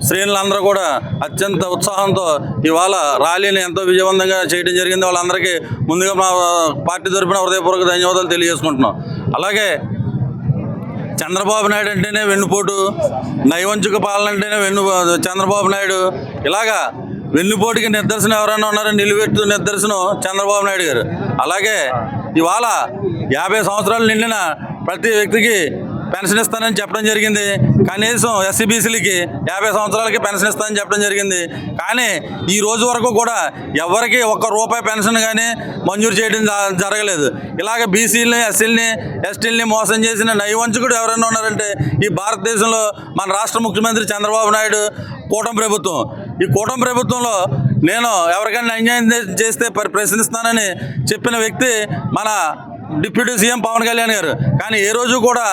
శ్రేణులందరూ కూడా అత్యంత ఉత్సాహంతో ఇవాళ ర్యాలీని ఎంతో విజయవంతంగా చేయడం జరిగింది. వాళ్ళందరికీ ముందుగా మా పార్టీ తరఫున హృదయపూర్వక ధన్యవాదాలు తెలియజేసుకుంటున్నాం. అలాగే చంద్రబాబు నాయుడు అంటేనే వెన్నుపోటు, నైవంచుక పాలన అంటేనే చంద్రబాబు నాయుడు, ఇలాగా వెన్నుపోటుకి నిదర్శనం ఎవరైనా ఉన్నారో నిలువెత్తు నిదర్శనం చంద్రబాబు నాయుడు గారు. అలాగే ఇవాళ 50 సంవత్సరాలు నిండిన ప్రతి వ్యక్తికి పెన్షన్ ఇస్తానని చెప్పడం జరిగింది. కనీసం ఎస్సీబీసీలకి 50 సంవత్సరాలకి పెన్షన్ ఇస్తానని చెప్పడం జరిగింది. కానీ ఈ రోజు వరకు కూడా ఎవరికి ₹1 పెన్షన్ కానీ మంజూరు చేయడం జరగలేదు. ఇలాగ బీసీలని, ఎస్సీలని, ఎస్టీలని మోసం చేసిన నైవంచుకుడు ఎవరైనా ఉన్నారంటే ఈ భారతదేశంలో మన రాష్ట్ర ముఖ్యమంత్రి చంద్రబాబు నాయుడు, కూటమి ప్రభుత్వం. ఈ కూటమి ప్రభుత్వంలో నేను ఎవరికైనా అన్యాయం చేస్తే ప్రశ్నిస్తానని చెప్పిన వ్యక్తి మన డిప్యూటీ సీఎం పవన్ కళ్యాణ్ గారు. కానీ ఏ రోజు కూడా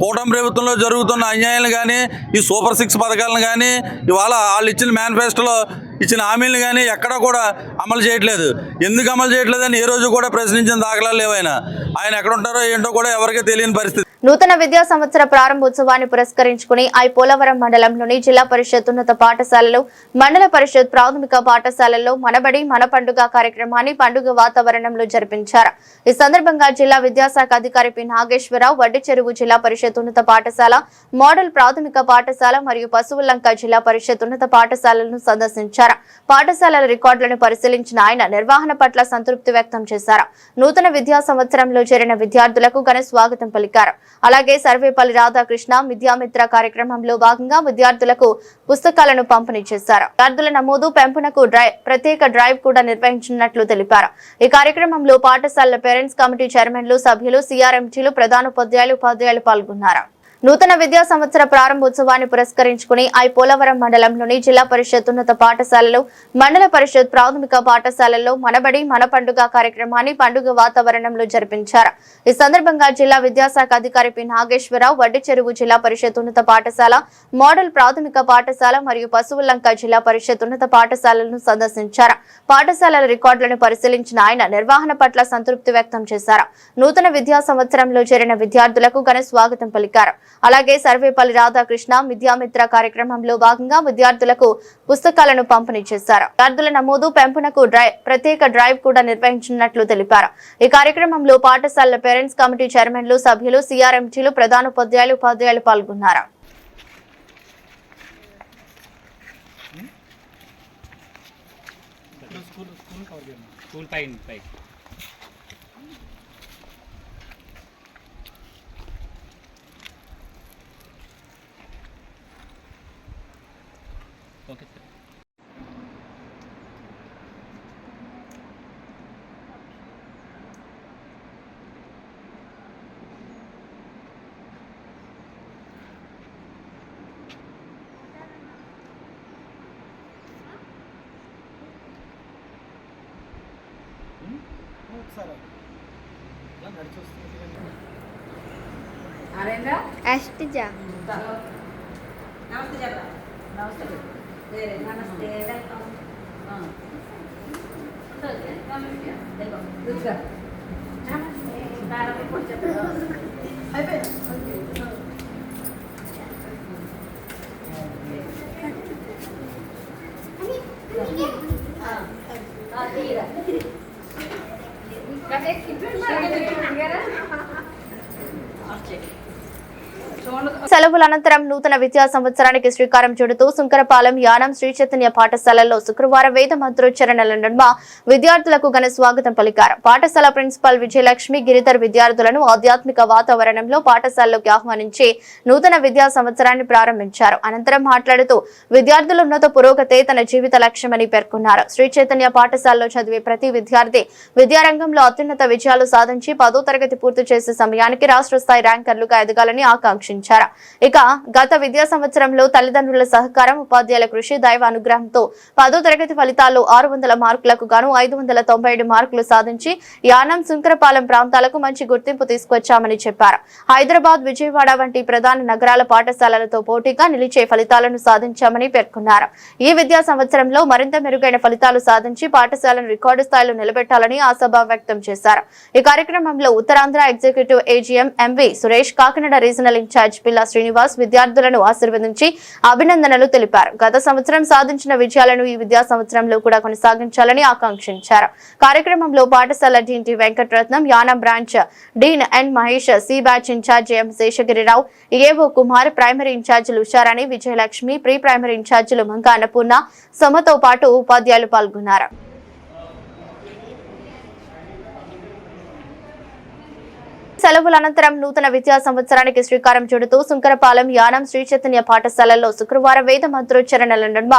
కూటమి ప్రభుత్వంలో జరుగుతున్న అన్యాయాలు కానీ ఈ సూపర్ 6 పథకాలను కానీ ఇవాళ వాళ్ళు ఇచ్చిన మేనిఫెస్టోలో ఇచ్చిన హామీలను కానీ ఎక్కడా కూడా అమలు చేయట్లేదు. ఎందుకు అమలు చేయట్లేదని ఏ రోజు కూడా ప్రశ్నించిన దాఖలాలు లేవైనా. ఆయన ఎక్కడ ఉంటారో ఏంటో కూడా ఎవరికీ తెలియని పరిస్థితి. నూతన విద్యా సంవత్సర ప్రారంభోత్సవాన్ని పురస్కరించుకుని పోలవరం మండలంలోని జిల్లా పరిషత్ ఉన్నత పాఠశాలలో, మండల పరిషత్ ప్రాథమిక పాఠశాలల్లో మనబడి మన పండుగ కార్యక్రమాన్ని పండుగ వాతావరణంలో జరిపించారు. ఈ సందర్భంగా జిల్లా విద్యాశాఖ అధికారి పి నాగేశ్వరరావు వడ్డి చెరువు జిల్లా పరిషత్ ఉన్నత పాఠశాల, మోడల్ ప్రాథమిక పాఠశాల మరియు పశువులంక జిల్లా పరిషత్ ఉన్నత పాఠశాలలను సందర్శించారు. పాఠశాలల రికార్డులను పరిశీలించిన ఆయన నిర్వహణ పట్ల సంతృప్తి వ్యక్తం చేశారు. నూతన విద్యా సంవత్సరంలో చేరిన విద్యార్థులకు ఘన స్వాగతం పలికారు. అలాగే సర్వేపల్లి రాధాకృష్ణ విద్యామిత్ర కార్యక్రమంలో భాగంగా విద్యార్థులకు పుస్తకాలను పంపిణీ చేశారు. విద్యార్థుల నమోదు పెంపునకు ప్రత్యేక డ్రైవ్ కూడా నిర్వహించినట్లు తెలిపారు. ఈ కార్యక్రమంలో పాఠశాలల పేరెంట్స్ కమిటీ చైర్మన్లు, సభ్యులు, సిఆర్ఎంటీలు, ప్రధానోపాధ్యాయులు, ఉపాధ్యాయులు పాల్గొన్నారు. నూతన విద్యా సంవత్సర ప్రారంభోత్సవాన్ని పురస్కరించుకుని పోలవరం మండలంలోని జిల్లా పరిషత్ ఉన్నత పాఠశాలలో, మండల పరిషత్ ప్రాథమిక పాఠశాలల్లో మనబడి మన పండుగ కార్యక్రమాన్ని పండుగ వాతావరణంలో జరిపించారు. ఈ సందర్భంగా జిల్లా విద్యాశాఖ అధికారి పి నాగేశ్వరరావు వడ్డి చెరువు జిల్లా పరిషత్ ఉన్నత పాఠశాల, మోడల్ ప్రాథమిక పాఠశాల మరియు పశువులంక జిల్లా పరిషత్ ఉన్నత పాఠశాలలను సందర్శించారు. పాఠశాలల రికార్డులను పరిశీలించిన ఆయన నిర్వహణ పట్ల సంతృప్తి వ్యక్తం చేశారు. నూతన విద్యా సంవత్సరంలో చేరిన విద్యార్థులకు ఘన స్వాగతం పలికారు. అలాగే సర్వేపల్లి రాధాకృష్ణ విద్యామిత్ర కార్యక్రమంలో భాగంగా విద్యార్థులకు పుస్తకాలను పంపిణీ చేశారు. విద్యార్థుల నమోదు పెంపునకు ప్రత్యేక డ్రైవ్ కూడా నిర్వహించినట్లు తెలిపారు. ఈ కార్యక్రమంలో పాఠశాలల పేరెంట్స్ కమిటీ చైర్మన్లు, సభ్యులు, సిఆర్ఎంటీలు, ప్రధానోపాధ్యాయులు, ఉపాధ్యాయులు పాల్గొన్నారు. సెలవుల అనంతరం నూతన విద్యా సంవత్సరానికి శ్రీకారం చుడుతూ సుంకరపాలెం యానం శ్రీ చైతన్య పాఠశాలలో శుక్రవారం వేద మంత్రోచ్చరణల నడుమ విద్యార్థులకు ఘన స్వాగతం పలికారు. పాఠశాల ప్రిన్సిపల్ విజయలక్ష్మి గిరిధర్ విద్యార్థులను ఆధ్యాత్మిక వాతావరణంలో పాఠశాలలోకి ఆహ్వానించి నూతన విద్యా సంవత్సరాన్ని ప్రారంభించారు. అనంతరం మాట్లాడుతూ విద్యార్థుల ఉన్నత పురోగతే తన జీవిత లక్ష్యమని పేర్కొన్నారు. శ్రీ చైతన్య పాఠశాలలో చదివే ప్రతి విద్యార్థి విద్యారంగంలో అత్యున్నత విజయాలు సాధించి 10వ తరగతి పూర్తి చేసే సమయానికి రాష్ట్ర స్థాయి ర్యాంకర్లుగా ఎదగాలని ఆకాంక్షించారు. ఇక గత విద్యా సంవత్సరంలో తల్లిదండ్రుల సహకారం, ఉపాధ్యాయుల కృషి, దైవ అనుగ్రహంతో 10వ తరగతి ఫలితాల్లో 600 మార్కులకు గాను 597 మార్కులు సాధించి యానం, సుంకరపాలెం ప్రాంతాలకు మంచి గుర్తింపు తీసుకొచ్చామని చెప్పారు. హైదరాబాద్, విజయవాడ వంటి ప్రధాన నగరాల పాఠశాలలతో పోటీగా నిలిచే ఫలితాలను సాధించామని పేర్కొన్నారు. ఈ విద్యా సంవత్సరంలో మరింత మెరుగైన ఫలితాలు సాధించి పాఠశాలను రికార్డు స్థాయిలో నిలబెట్టాలని ఆశాభావం వ్యక్తం చేశారు. ఈ కార్యక్రమంలో Uttarandhra executive AGM MV Suresh, Kakinada regional incharge Pilla Srinivas విద్యార్థులను ఆశీర్వదించి అభినందనలు తెలిపారు. గత సంవత్సరం సాధించిన విజయాలను ఈ విద్యా సంవత్సరంలో కూడా కొనసాగించాలని ఆకాంక్షించారు. కార్యక్రమంలో పాఠశాల డీన్ టి వెంకటరత్నం, యానం బ్రాంచ్ డీన్ ఎన్ మహేష్, సి బ్యాచ్ ఇన్ఛార్జ్ ఎం శేషగిరిరావు, ఏవో కుమార్, ప్రైమరీ ఇన్ఛార్జీలు ఉషారాణి, విజయలక్ష్మి, ప్రీ ప్రైమరీ ఇన్ఛార్జీలు మంక అన్నపూర్ణ, సమతో పాటు ఉపాధ్యాయులు పాల్గొన్నారు. సెలవుల అనంతరం నూతన విద్యా సంవత్సరానికి శ్రీకారం చుడుతూ సుంకరపాలెం యానం శ్రీ చైతన్య పాఠశాలలో శుక్రవారం వేద మంత్రోచ్చరణల నడుమ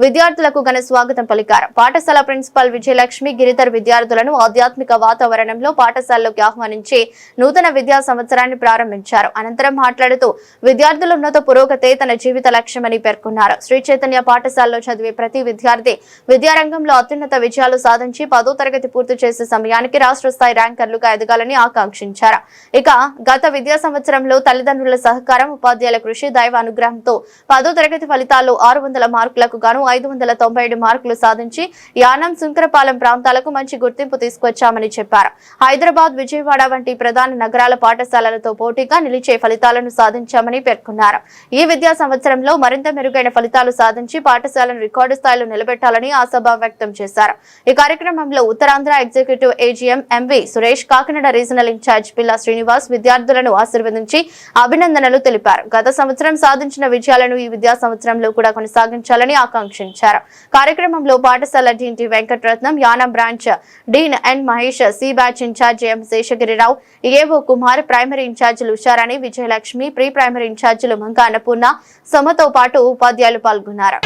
విద్యార్థులకు ఘన స్వాగతం పలికారు. పాఠశాల ప్రిన్సిపల్ విజయలక్ష్మి గిరిధర్ విద్యార్థులను ఆధ్యాత్మిక వాతావరణంలో పాఠశాలలోకి ఆహ్వానించి నూతన విద్యా సంవత్సరాన్ని ప్రారంభించారు. అనంతరం మాట్లాడుతూ విద్యార్థుల ఉన్నత పురోగతే తన జీవిత లక్ష్యమని పేర్కొన్నారు. శ్రీ చైతన్య పాఠశాలలో చదివే ప్రతి విద్యార్థి విద్యారంగంలో అత్యున్నత విజయాలు సాధించి 10వ తరగతి పూర్తి చేసే సమయానికి రాష్ట్ర స్థాయి ర్యాంకర్లుగా ఎదగాలని ఆకాంక్షించారు. ఇక గత విద్యా సంవత్సరంలో తల్లిదండ్రుల సహకారం, ఉపాధ్యాయుల కృషి, దైవ అనుగ్రహంతో 10వ తరగతి ఫలితాల్లో 600 మార్కులకు గాను 597 మార్కులు సాధించి యానం, సుంకరపాలెం ప్రాంతాలకు మంచి గుర్తింపు తీసుకొచ్చామని చెప్పారు. హైదరాబాద్, విజయవాడ వంటి ప్రధాన నగరాల పాఠశాలలతో పోటీగా నిలిచే ఫలితాలను సాధించామని పేర్కొన్నారు. ఈ విద్యా సంవత్సరంలో మరింత మెరుగైన ఫలితాలు సాధించి పాఠశాలను రికార్డు స్థాయిలో నిలబెట్టాలని ఆశాభావం వ్యక్తం చేశారు. ఈ కార్యక్రమంలో Uttarandhra executive AGM MV Suresh, Kakinada regional incharge Pilla Srinivas విద్యార్థులను ఆశీర్వదించి అభినందనలు తెలిపారు. గత సంవత్సరం సాధించిన విజయాలను ఈ విద్యా సంవత్సరంలో కూడా కొనసాగించాలని ఆకాంక్షించారు. కార్యక్రమంలో పాఠశాల డీన్ టి వెంకటరత్నం, యానం బ్రాంచ్ డీన్ ఎన్ మహేష్, సి బ్యాచ్ ఇన్ఛార్జ్ ఎం శేషగిరిరావు, ఏవో కుమార్, ప్రైమరీ ఇన్ఛార్జీలు ఉషారాణి, విజయలక్ష్మి, ప్రీ ప్రైమరీ ఇన్ఛార్జీలు మంగా అన్నపూర్ణ, సమతో పాటు ఉపాధ్యాయులు పాల్గొన్నారు.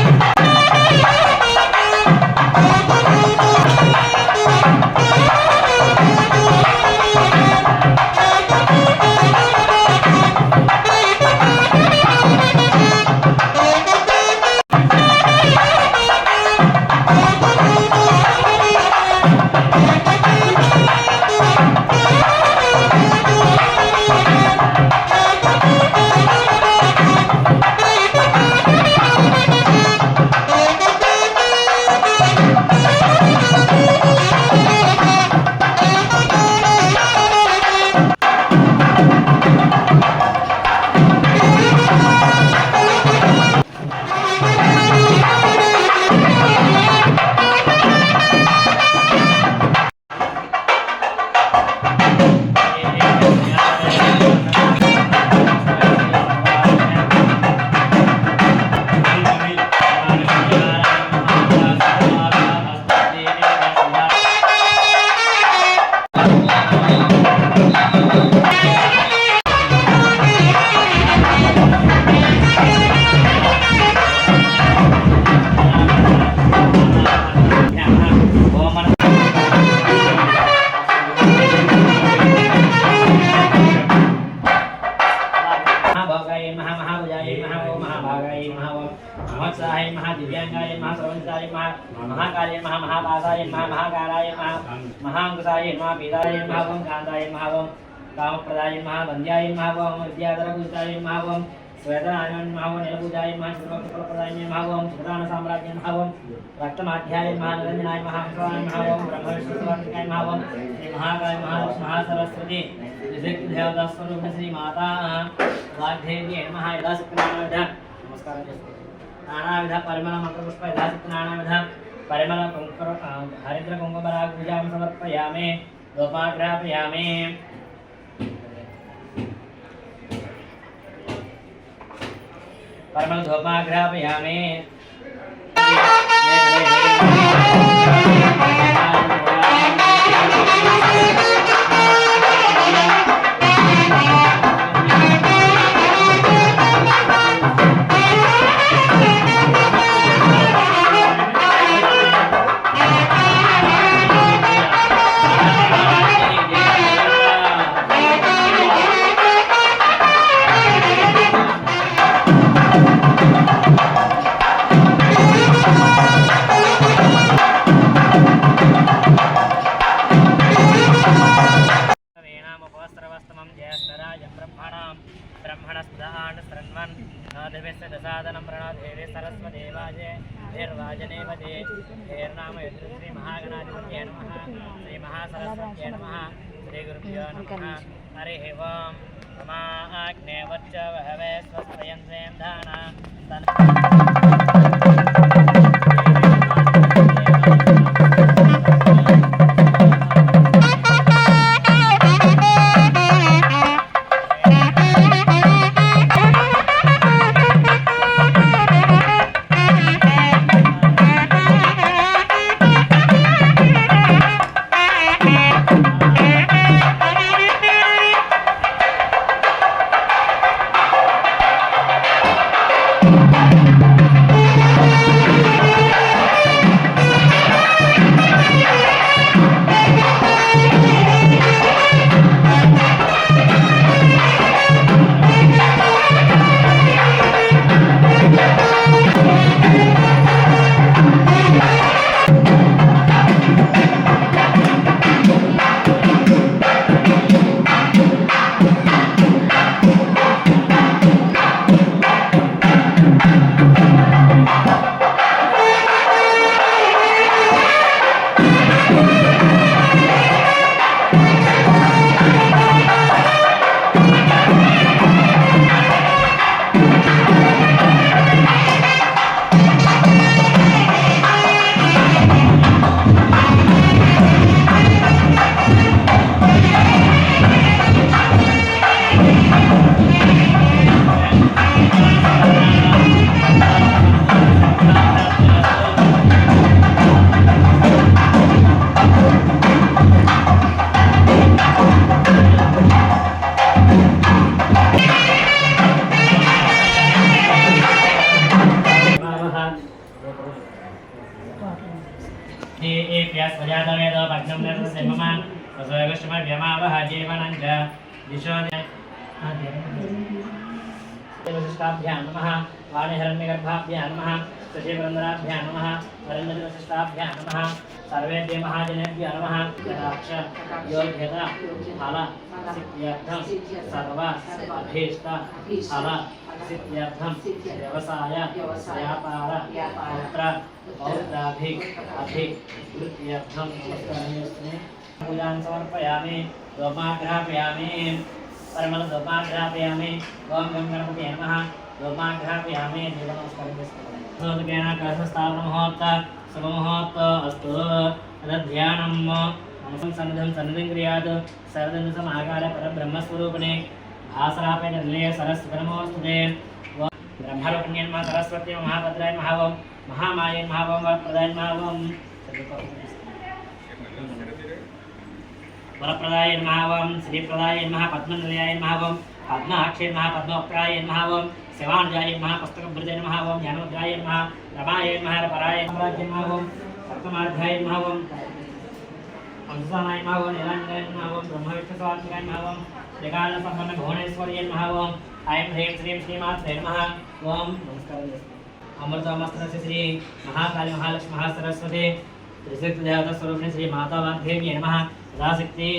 महाकाले महाभागाय महाकाराय महांकुशाय महापीताय महावं कांताय महावं कामप्रदाय महावंद्याय महावं विद्याधरपूजिताय महावं श्वेतनाय महावं नीलपूजाय महाशुभप्रदाय महावं सुदान साम्राज्य महावं रक्तमाध्याय महानिरंजनाय महांकाय महावं ब्रह्मविष्णुवर्तिकाय महावं श्री महाकाय महासरस्वती देवता स्वरूप श्री माता वाग्देवी नमः यदासक्तिनानाविध नमस्कार नानाविध परिमल मंत्रपुष्प यदासक्तिनानाविध परिमल हरिद्र कुंकुमराग पूजां समर्पयामि धूपाग्रापयामि परिमल धूपाग्रापयामि दसादनं प्रणोदेवे सरस्वदेवाजे निर्वाजनेवते हेर्नाम श्री महागणाधिपतये नमः श्री महासरस्वत्यै नमः श्री गुरुभ्यो नमः हरिः ओं नमः आग्ने वच्च वहवे स्वस्त्रयन्त्रें धाना वशिष्ठाभ्यां नमः वाणिहिरण्यगर्भाभ्यां नमः शशीवरन्दराभ्यां नमः वरन्दवशिष्ठाभ्यां नमः सर्वेभ्यः महाजनेभ्यः नमः यथाक्ष योग्यता फल सिद्ध्यर्थं सर्व अभीष्ट फल सिद्ध्यर्थं व्यवसाय व्यापार पौत्र पौत्राभिवृद्ध्यर्थं पूजां समर्पयामि गोमाग्रापयामि परमलदोपाग्रापयामि ओम गं गणपते नमः दोपाग्रापयामि देवनमस्कारं कलशस्थापनमुहूर्त शुभमुहूर्त अस्तु तद्ध्यानं सन्निधिं सन्निधिं क्रियात् सर्वदन्तसमाकारे परब्रह्मस्वरूपिणे भासरापे निर्लये सरस्वतनमोस्तुते ब्रह्मरूपिण्यं मा सरस्वती महाभद्राय महावं महामाये महावं वरप्रदाय महावं वरप्रदाय महावं श्रीप्रदाय नमः पद्मनिलयाय महावं पद्माक्षे नमः पद्मवक्त्राय महावं शिवानुजाय नमः पुस्तकभृजाय महावं ज्ञानोदयाय नमः रमाय नमः पराय साम्राज्य महावं सप्तमाध्याय महावं अंशानाय महावं नीलांजनाय महावं ब्रह्मविष्णुस्वात्मकाय महावं त्रिकालसम्पन्न भुवनेश्वर्याय महावं ऐं ह्रीं श्रीं श्रीमात्रे नमः ओम नमस्कारं अमृतमस्तस्य श्री महाकाली महालक्ष्मी महासरस्वती त्रिशक्तिदेवता स्वरूपिणी श्री मातावाग्देव्यै नमः सदाशक्ति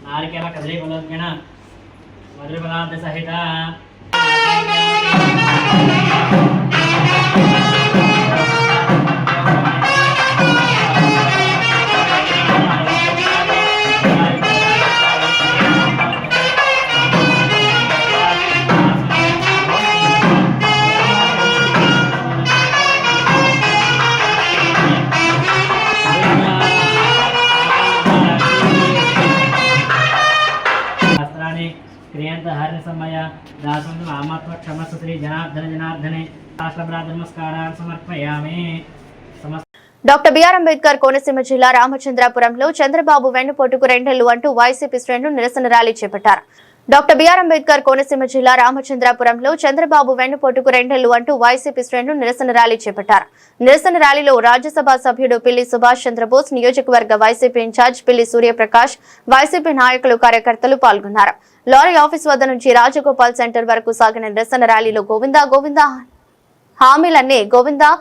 नारिकेल कदली फलोद्गण मधुरपदार्थ सहित क्रियंत हरि समय दासवंत आमात्म क्षमस्व श्री जनार्दन जनार्दने शास्त्रब्राह्मण नमस्कारान् समर्पयामि। డాక్టర్ బిఆర్ అంబేద్కర్ కోనసీమ జిల్లా రామచంద్రాపురంలో చంద్రబాబు వెన్నుపోటుకు రెండేళ్లు అంటూ వైసీపీ శ్రేణులు నిరసన ర్యాలీ చేపట్టారు. డాక్టర్ బిఆర్ అంబేద్కర్ కోనసీమ జిల్లా రామచంద్రాపురంలో చంద్రబాబు వెన్నుపోటుకు రెండేళ్లు అంటూ వైసీపీ శ్రేణులు నిరసన ర్యాలీ చేపట్టారు. నిరసన ర్యాలీలో రాజ్యసభ సభ్యుడు పిల్లి సుభాష్ చంద్రబోస్, నియోజకవర్గ వైసీపీ ఇన్ఛార్జ్ పిల్లి సూర్యప్రకాష్, వైసీపీ నాయకులు కార్యకర్తలు పాల్గొన్నారు. లారీ ఆఫీస్ వద్ద నుంచి రాజగోపాల్ సెంటర్ వరకు సాగిన నిరసన ర్యాలీలో గోవిందా గోవిందా హామీలన్నీ గోవిందా,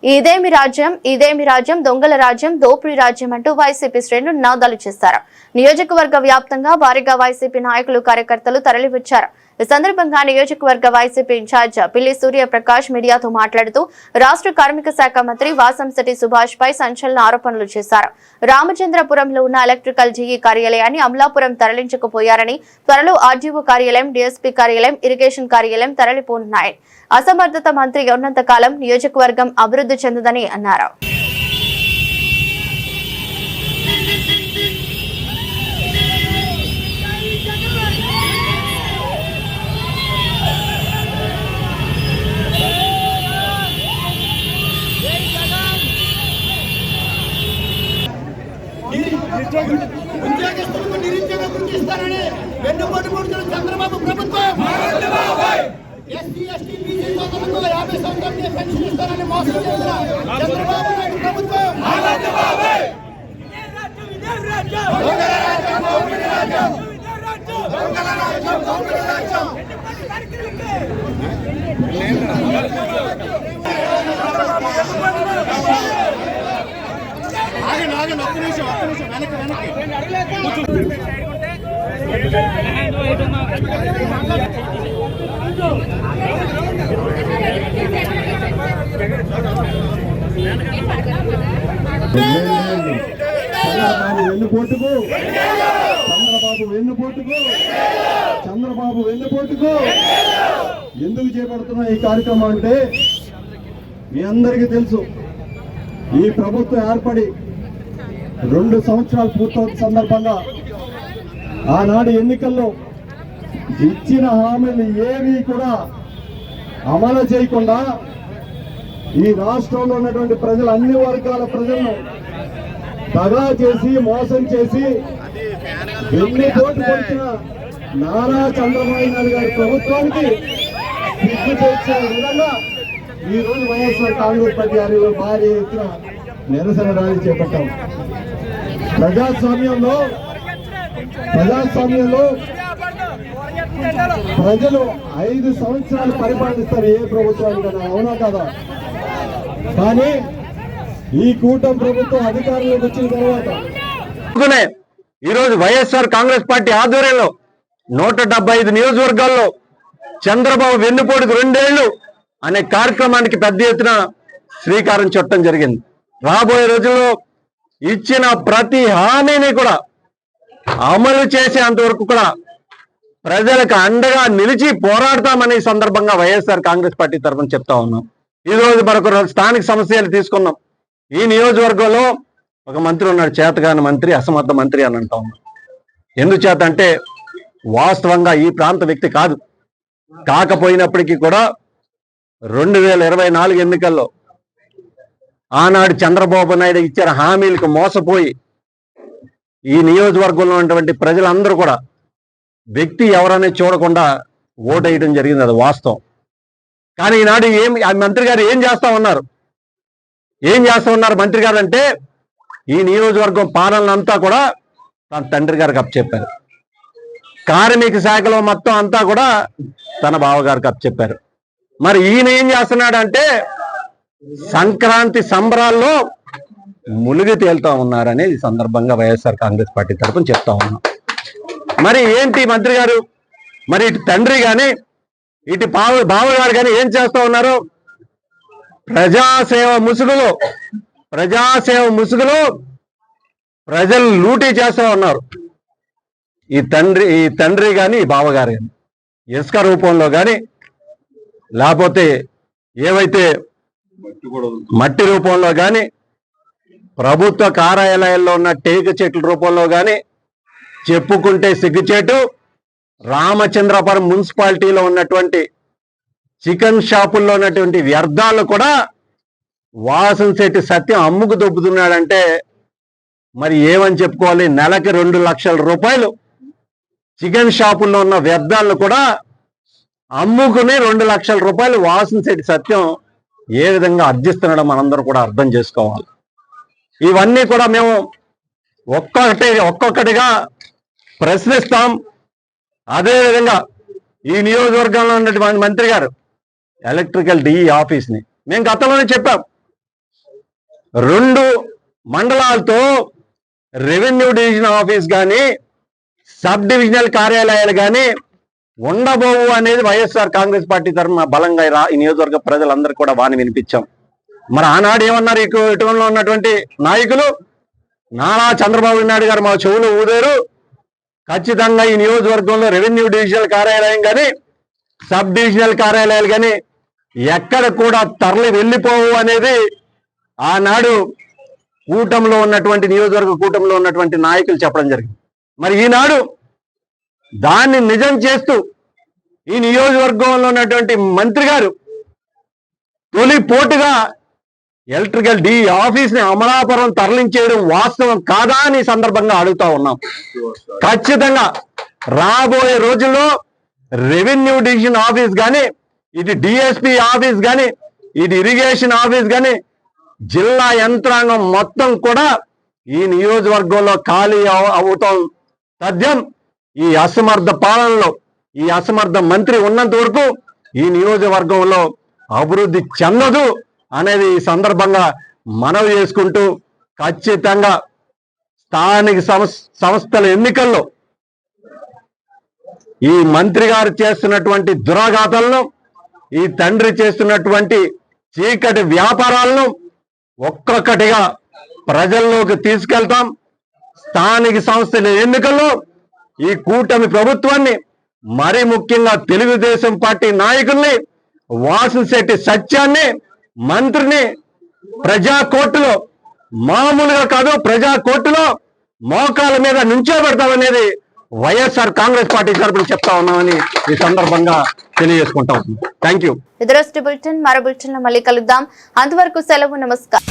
ఇదేమి రాజ్యం, దొంగల రాజ్యం, దోపిడీ రాజ్యం అంటూ వైసీపీ శ్రేణులు నినాదాలు చేశారు. నియోజకవర్గ వ్యాప్తంగా భారీగా వైసీపీ నాయకులు కార్యకర్తలు తరలివచ్చారు. ఈ సందర్భంగా నియోజకవర్గ వైసీపీ ఇన్ఛార్జ్ పిల్లి సూర్యప్రకాష్ మీడియాతో మాట్లాడుతూ రాష్ట్ర కార్మిక శాఖ మంత్రి వాసంశెట్టి సుభాష్ పై సంచలన ఆరోపణలు చేశారు. రామచంద్రపురంలో ఉన్న ఎలక్ట్రికల్ జీఈ కార్యాలయాన్ని అమలాపురం తరలించకపోయారని, త్వరలో ఆర్డీఓ కార్యాలయం, డీఎస్పీ కార్యాలయం, ఇరిగేషన్ కార్యాలయం తరలిపోనున్నాయి. అసమర్థత మంత్రి ఉన్నంత కాలం నియోజకవర్గం అభివృద్ధి చెందదని అన్నారు. ఉద్యోగస్తులకు నిరుద్యోగ వృత్తి ఇస్తారని వెన్నుపోటు పొడుతున్న చంద్రబాబు ప్రభుత్వం, ఎస్సీ ఎస్టీ బీసీ సోదరులకు 50 సంవత్సరాల పెన్షన్ ఇస్తారని మోసం చేస్తున్న చంద్రబాబు నాయుడు ప్రభుత్వం, ఒక్క నిమిషం వెనక్కి చంద్రబాబు వెన్నుపోటుకు ఎందుకు చేపడుతున్న ఈ కార్యక్రమం అంటే మీ అందరికీ తెలుసు. ఈ ప్రభుత్వం ఏర్పడి 2 సంవత్సరాలు పూర్తవుతున్న సందర్భంగా ఆనాడు ఎన్నికల్లో ఇచ్చిన హామీలు ఏవి కూడా అమలు చేయకుండా ఈ రాష్ట్రంలో ఉన్నటువంటి ప్రజలు, అన్ని వర్గాల ప్రజలను దగా చేసి మోసం చేసి వెన్నుపోటు పొడిచిన నారా చంద్రబాబు నాయుడు గారి ప్రభుత్వానికి సిగ్గు తెచ్చే విధంగా ఈ రోజు వైఎస్ఆర్ కాంగ్రెస్ పార్టీ ఆధ్వర్యంలో భారీ ఎత్తున నిరసన ర్యాలీ చేపట్టాం. ప్రజాస్వామ్యంలో ప్రజలు 5 సంవత్సరాలు పరిపాలిస్తారు ఏ ప్రభుత్వానికైనా, అవునా కదా? కానీ ఈ కూటమి ప్రభుత్వం అధికారంలోకి వచ్చిన తర్వాత ఈరోజు వైఎస్ఆర్ కాంగ్రెస్ పార్టీ ఆధ్వర్యంలో 175 నియోజకవర్గాల్లో చంద్రబాబు వెన్నుపోటుకు 2 ఏళ్లు అనే కార్యక్రమానికి పెద్ద ఎత్తున శ్రీకారం చుట్టడం జరిగింది. రాబోయే రోజుల్లో ఇచ్చిన ప్రతి హామీని కూడా అమలు చేసేంత వరకు కూడా ప్రజలకు అండగా నిలిచి పోరాడతామని సందర్భంగా వైఎస్ఆర్ కాంగ్రెస్ పార్టీ తరఫున చెప్తా ఉన్నాం. ఈ రోజు మరొక స్థానిక సమస్యలు తీసుకున్నాం. ఈ నియోజకవర్గంలో ఒక మంత్రి ఉన్నాడు, చేతగాని మంత్రి, అసమర్థ మంత్రి అని అంటా ఉన్నాం. ఎందుచేత అంటే వాస్తవంగా ఈ ప్రాంత వ్యక్తి కాదు. కాకపోయినప్పటికీ కూడా 2024 ఎన్నికల్లో ఆనాడు చంద్రబాబు నాయుడు ఇచ్చిన హామీలకు మోసపోయి ఈ నియోజకవర్గంలో ఉన్నటువంటి ప్రజలందరూ కూడా వ్యక్తి ఎవరనే చూడకుండా ఓటేయడం జరిగింది, అది వాస్తవం. కానీ ఈనాడు ఆ మంత్రి గారు ఏం చేస్తా ఉన్నారు మంత్రి గారు అంటే ఈ నియోజకవర్గం పాలనంతా కూడా తన తండ్రి గారికి అప్పచెప్పారు. కార్మిక శాఖలో మొత్తం అంతా కూడా తన బావగారికి అప్పచెప్పారు. మరి ఈయన ఏం చేస్తున్నాడు అంటే సంక్రాంతి సంబరాల్లో మునిగి తేలుతా ఉన్నారని ఈ సందర్భంగా వైఎస్ఆర్ కాంగ్రెస్ పార్టీ తరఫున చెప్తా ఉన్నాం. మరి ఏంటి మంత్రి గారు, మరి ఇటు తండ్రి కానీ ఇటు బావగారు కానీ ఏం చేస్తా ఉన్నారు? ప్రజాసేవ ముసుగులో ప్రజలు లూటీ చేస్తూ ఉన్నారు. ఈ తండ్రి కానీ ఈ బావగారు కానీ ఇసుక రూపంలో కానీ లేకపోతే ఏవైతే మట్టి రూపంలో కానీ ప్రభుత్వ కార్యాలయాల్లో ఉన్న టేకు చెట్ల రూపంలో కానీ చెప్పుకుంటే సిగ్గుచేటు రామచంద్రపురం మున్సిపాలిటీలో ఉన్నటువంటి చికెన్ షాపుల్లో ఉన్నటువంటి వ్యర్థాలు కూడా వాసంశెట్టి సత్యం అమ్ముకు దొబ్బుతున్నాడంటే మరి ఏమని చెప్పుకోవాలి? నెలకి 2 లక్షల రూపాయలు చికెన్ షాపుల్లో ఉన్న వ్యర్థాలను కూడా అమ్ముకుని 2 లక్షల రూపాయలు వాసంశెట్టి సత్యం ఏ విధంగా అర్జిస్తున్నాడో మనందరూ కూడా అర్థం చేసుకోవాలి. ఇవన్నీ కూడా మేము ఒక్కొక్కటిగా ప్రశ్నిస్తాం. అదేవిధంగా ఈ నియోజకవర్గంలో ఉన్నటువంటి మంత్రి గారు ఎలక్ట్రికల్ డిఈ ఆఫీస్ని మేము గతంలోనే చెప్పాం. 2 మండలాలతో రెవెన్యూ డివిజన్ ఆఫీస్ కానీ సబ్ డివిజనల్ కార్యాలయాలు కానీ ఉండబోవు అనేది వైఎస్ఆర్ కాంగ్రెస్ పార్టీ తరఫున బలంగా ఈ నియోజకవర్గ ప్రజలందరూ కూడా వాని వినిపించాం. మరి ఆనాడు ఏమన్నారు ఇటువల్లో ఉన్నటువంటి నాయకులు? నారా చంద్రబాబు నాయుడు గారు మా చెవులు ఊదారు, ఖచ్చితంగా ఈ నియోజకవర్గంలో రెవెన్యూ డివిజనల్ కార్యాలయం కానీ సబ్ డివిజనల్ కార్యాలయాలు కానీ ఎక్కడ కూడా తరలి వెళ్ళిపోవు అనేది ఆనాడు కూటమిలో ఉన్నటువంటి నియోజకవర్గ కూటమిలో ఉన్నటువంటి నాయకులు చెప్పడం జరిగింది. మరి ఈనాడు దాన్ని నిజం చేస్తూ ఈ నియోజకవర్గంలో ఉన్నటువంటి మంత్రి గారు తొలి పోటుగా ఎలక్ట్రికల్ డి ఆఫీస్ని అమలాపురం తరలించేయడం వాస్తవం కాదా అని సందర్భంగా అడుగుతా ఉన్నాం. ఖచ్చితంగా రాబోయే రోజుల్లో రెవెన్యూ డివిజన్ ఆఫీస్ కానీ ఇది డిఎస్పి ఆఫీస్ కానీ ఇది ఇరిగేషన్ ఆఫీస్ కానీ జిల్లా యంత్రాంగం మొత్తం కూడా ఈ నియోజకవర్గంలో ఖాళీ అవుతాం తథ్యం. ఈ అసమర్థ పాలనలో ఈ అసమర్థ మంత్రి ఉన్నంత వరకు ఈ నియోజకవర్గంలో అభివృద్ధి చెందదు అనేది ఈ సందర్భంగా మనవి చేసుకుంటూ ఖచ్చితంగా స్థానిక సంస్థల ఎన్నికల్లో ఈ మంత్రి గారు చేస్తున్నటువంటి దురాఘాతాలను ఈ తండ్రి చేస్తున్నటువంటి చీకటి వ్యాపారాలను ఒక్కొక్కటిగా ప్రజల్లోకి తీసుకెళ్తాం. స్థానిక సంస్థల ఎన్నికల్లో ఈ కూటమి ప్రభుత్వాన్ని మరి ముఖ్యంగా తెలుగుదేశం పార్టీ నాయకుల్ని వాసంశెట్టి సత్యాన్ని మంత్రిని ప్రజా కోర్టులో మామూలుగా కాదు ప్రజా కోర్టులో మోకాల మీద నుంచోబెడతామనేది వైఎస్ఆర్ కాంగ్రెస్ పార్టీ తరపున చెప్తా ఉన్నామని ఈ సందర్భంగా తెలియజేసుకుంటా ఉన్నాం. Thank you. మరో బులెటిన్ లో మళ్ళీ కలుద్దాం. అంతవరకు సెలవు, నమస్కారం.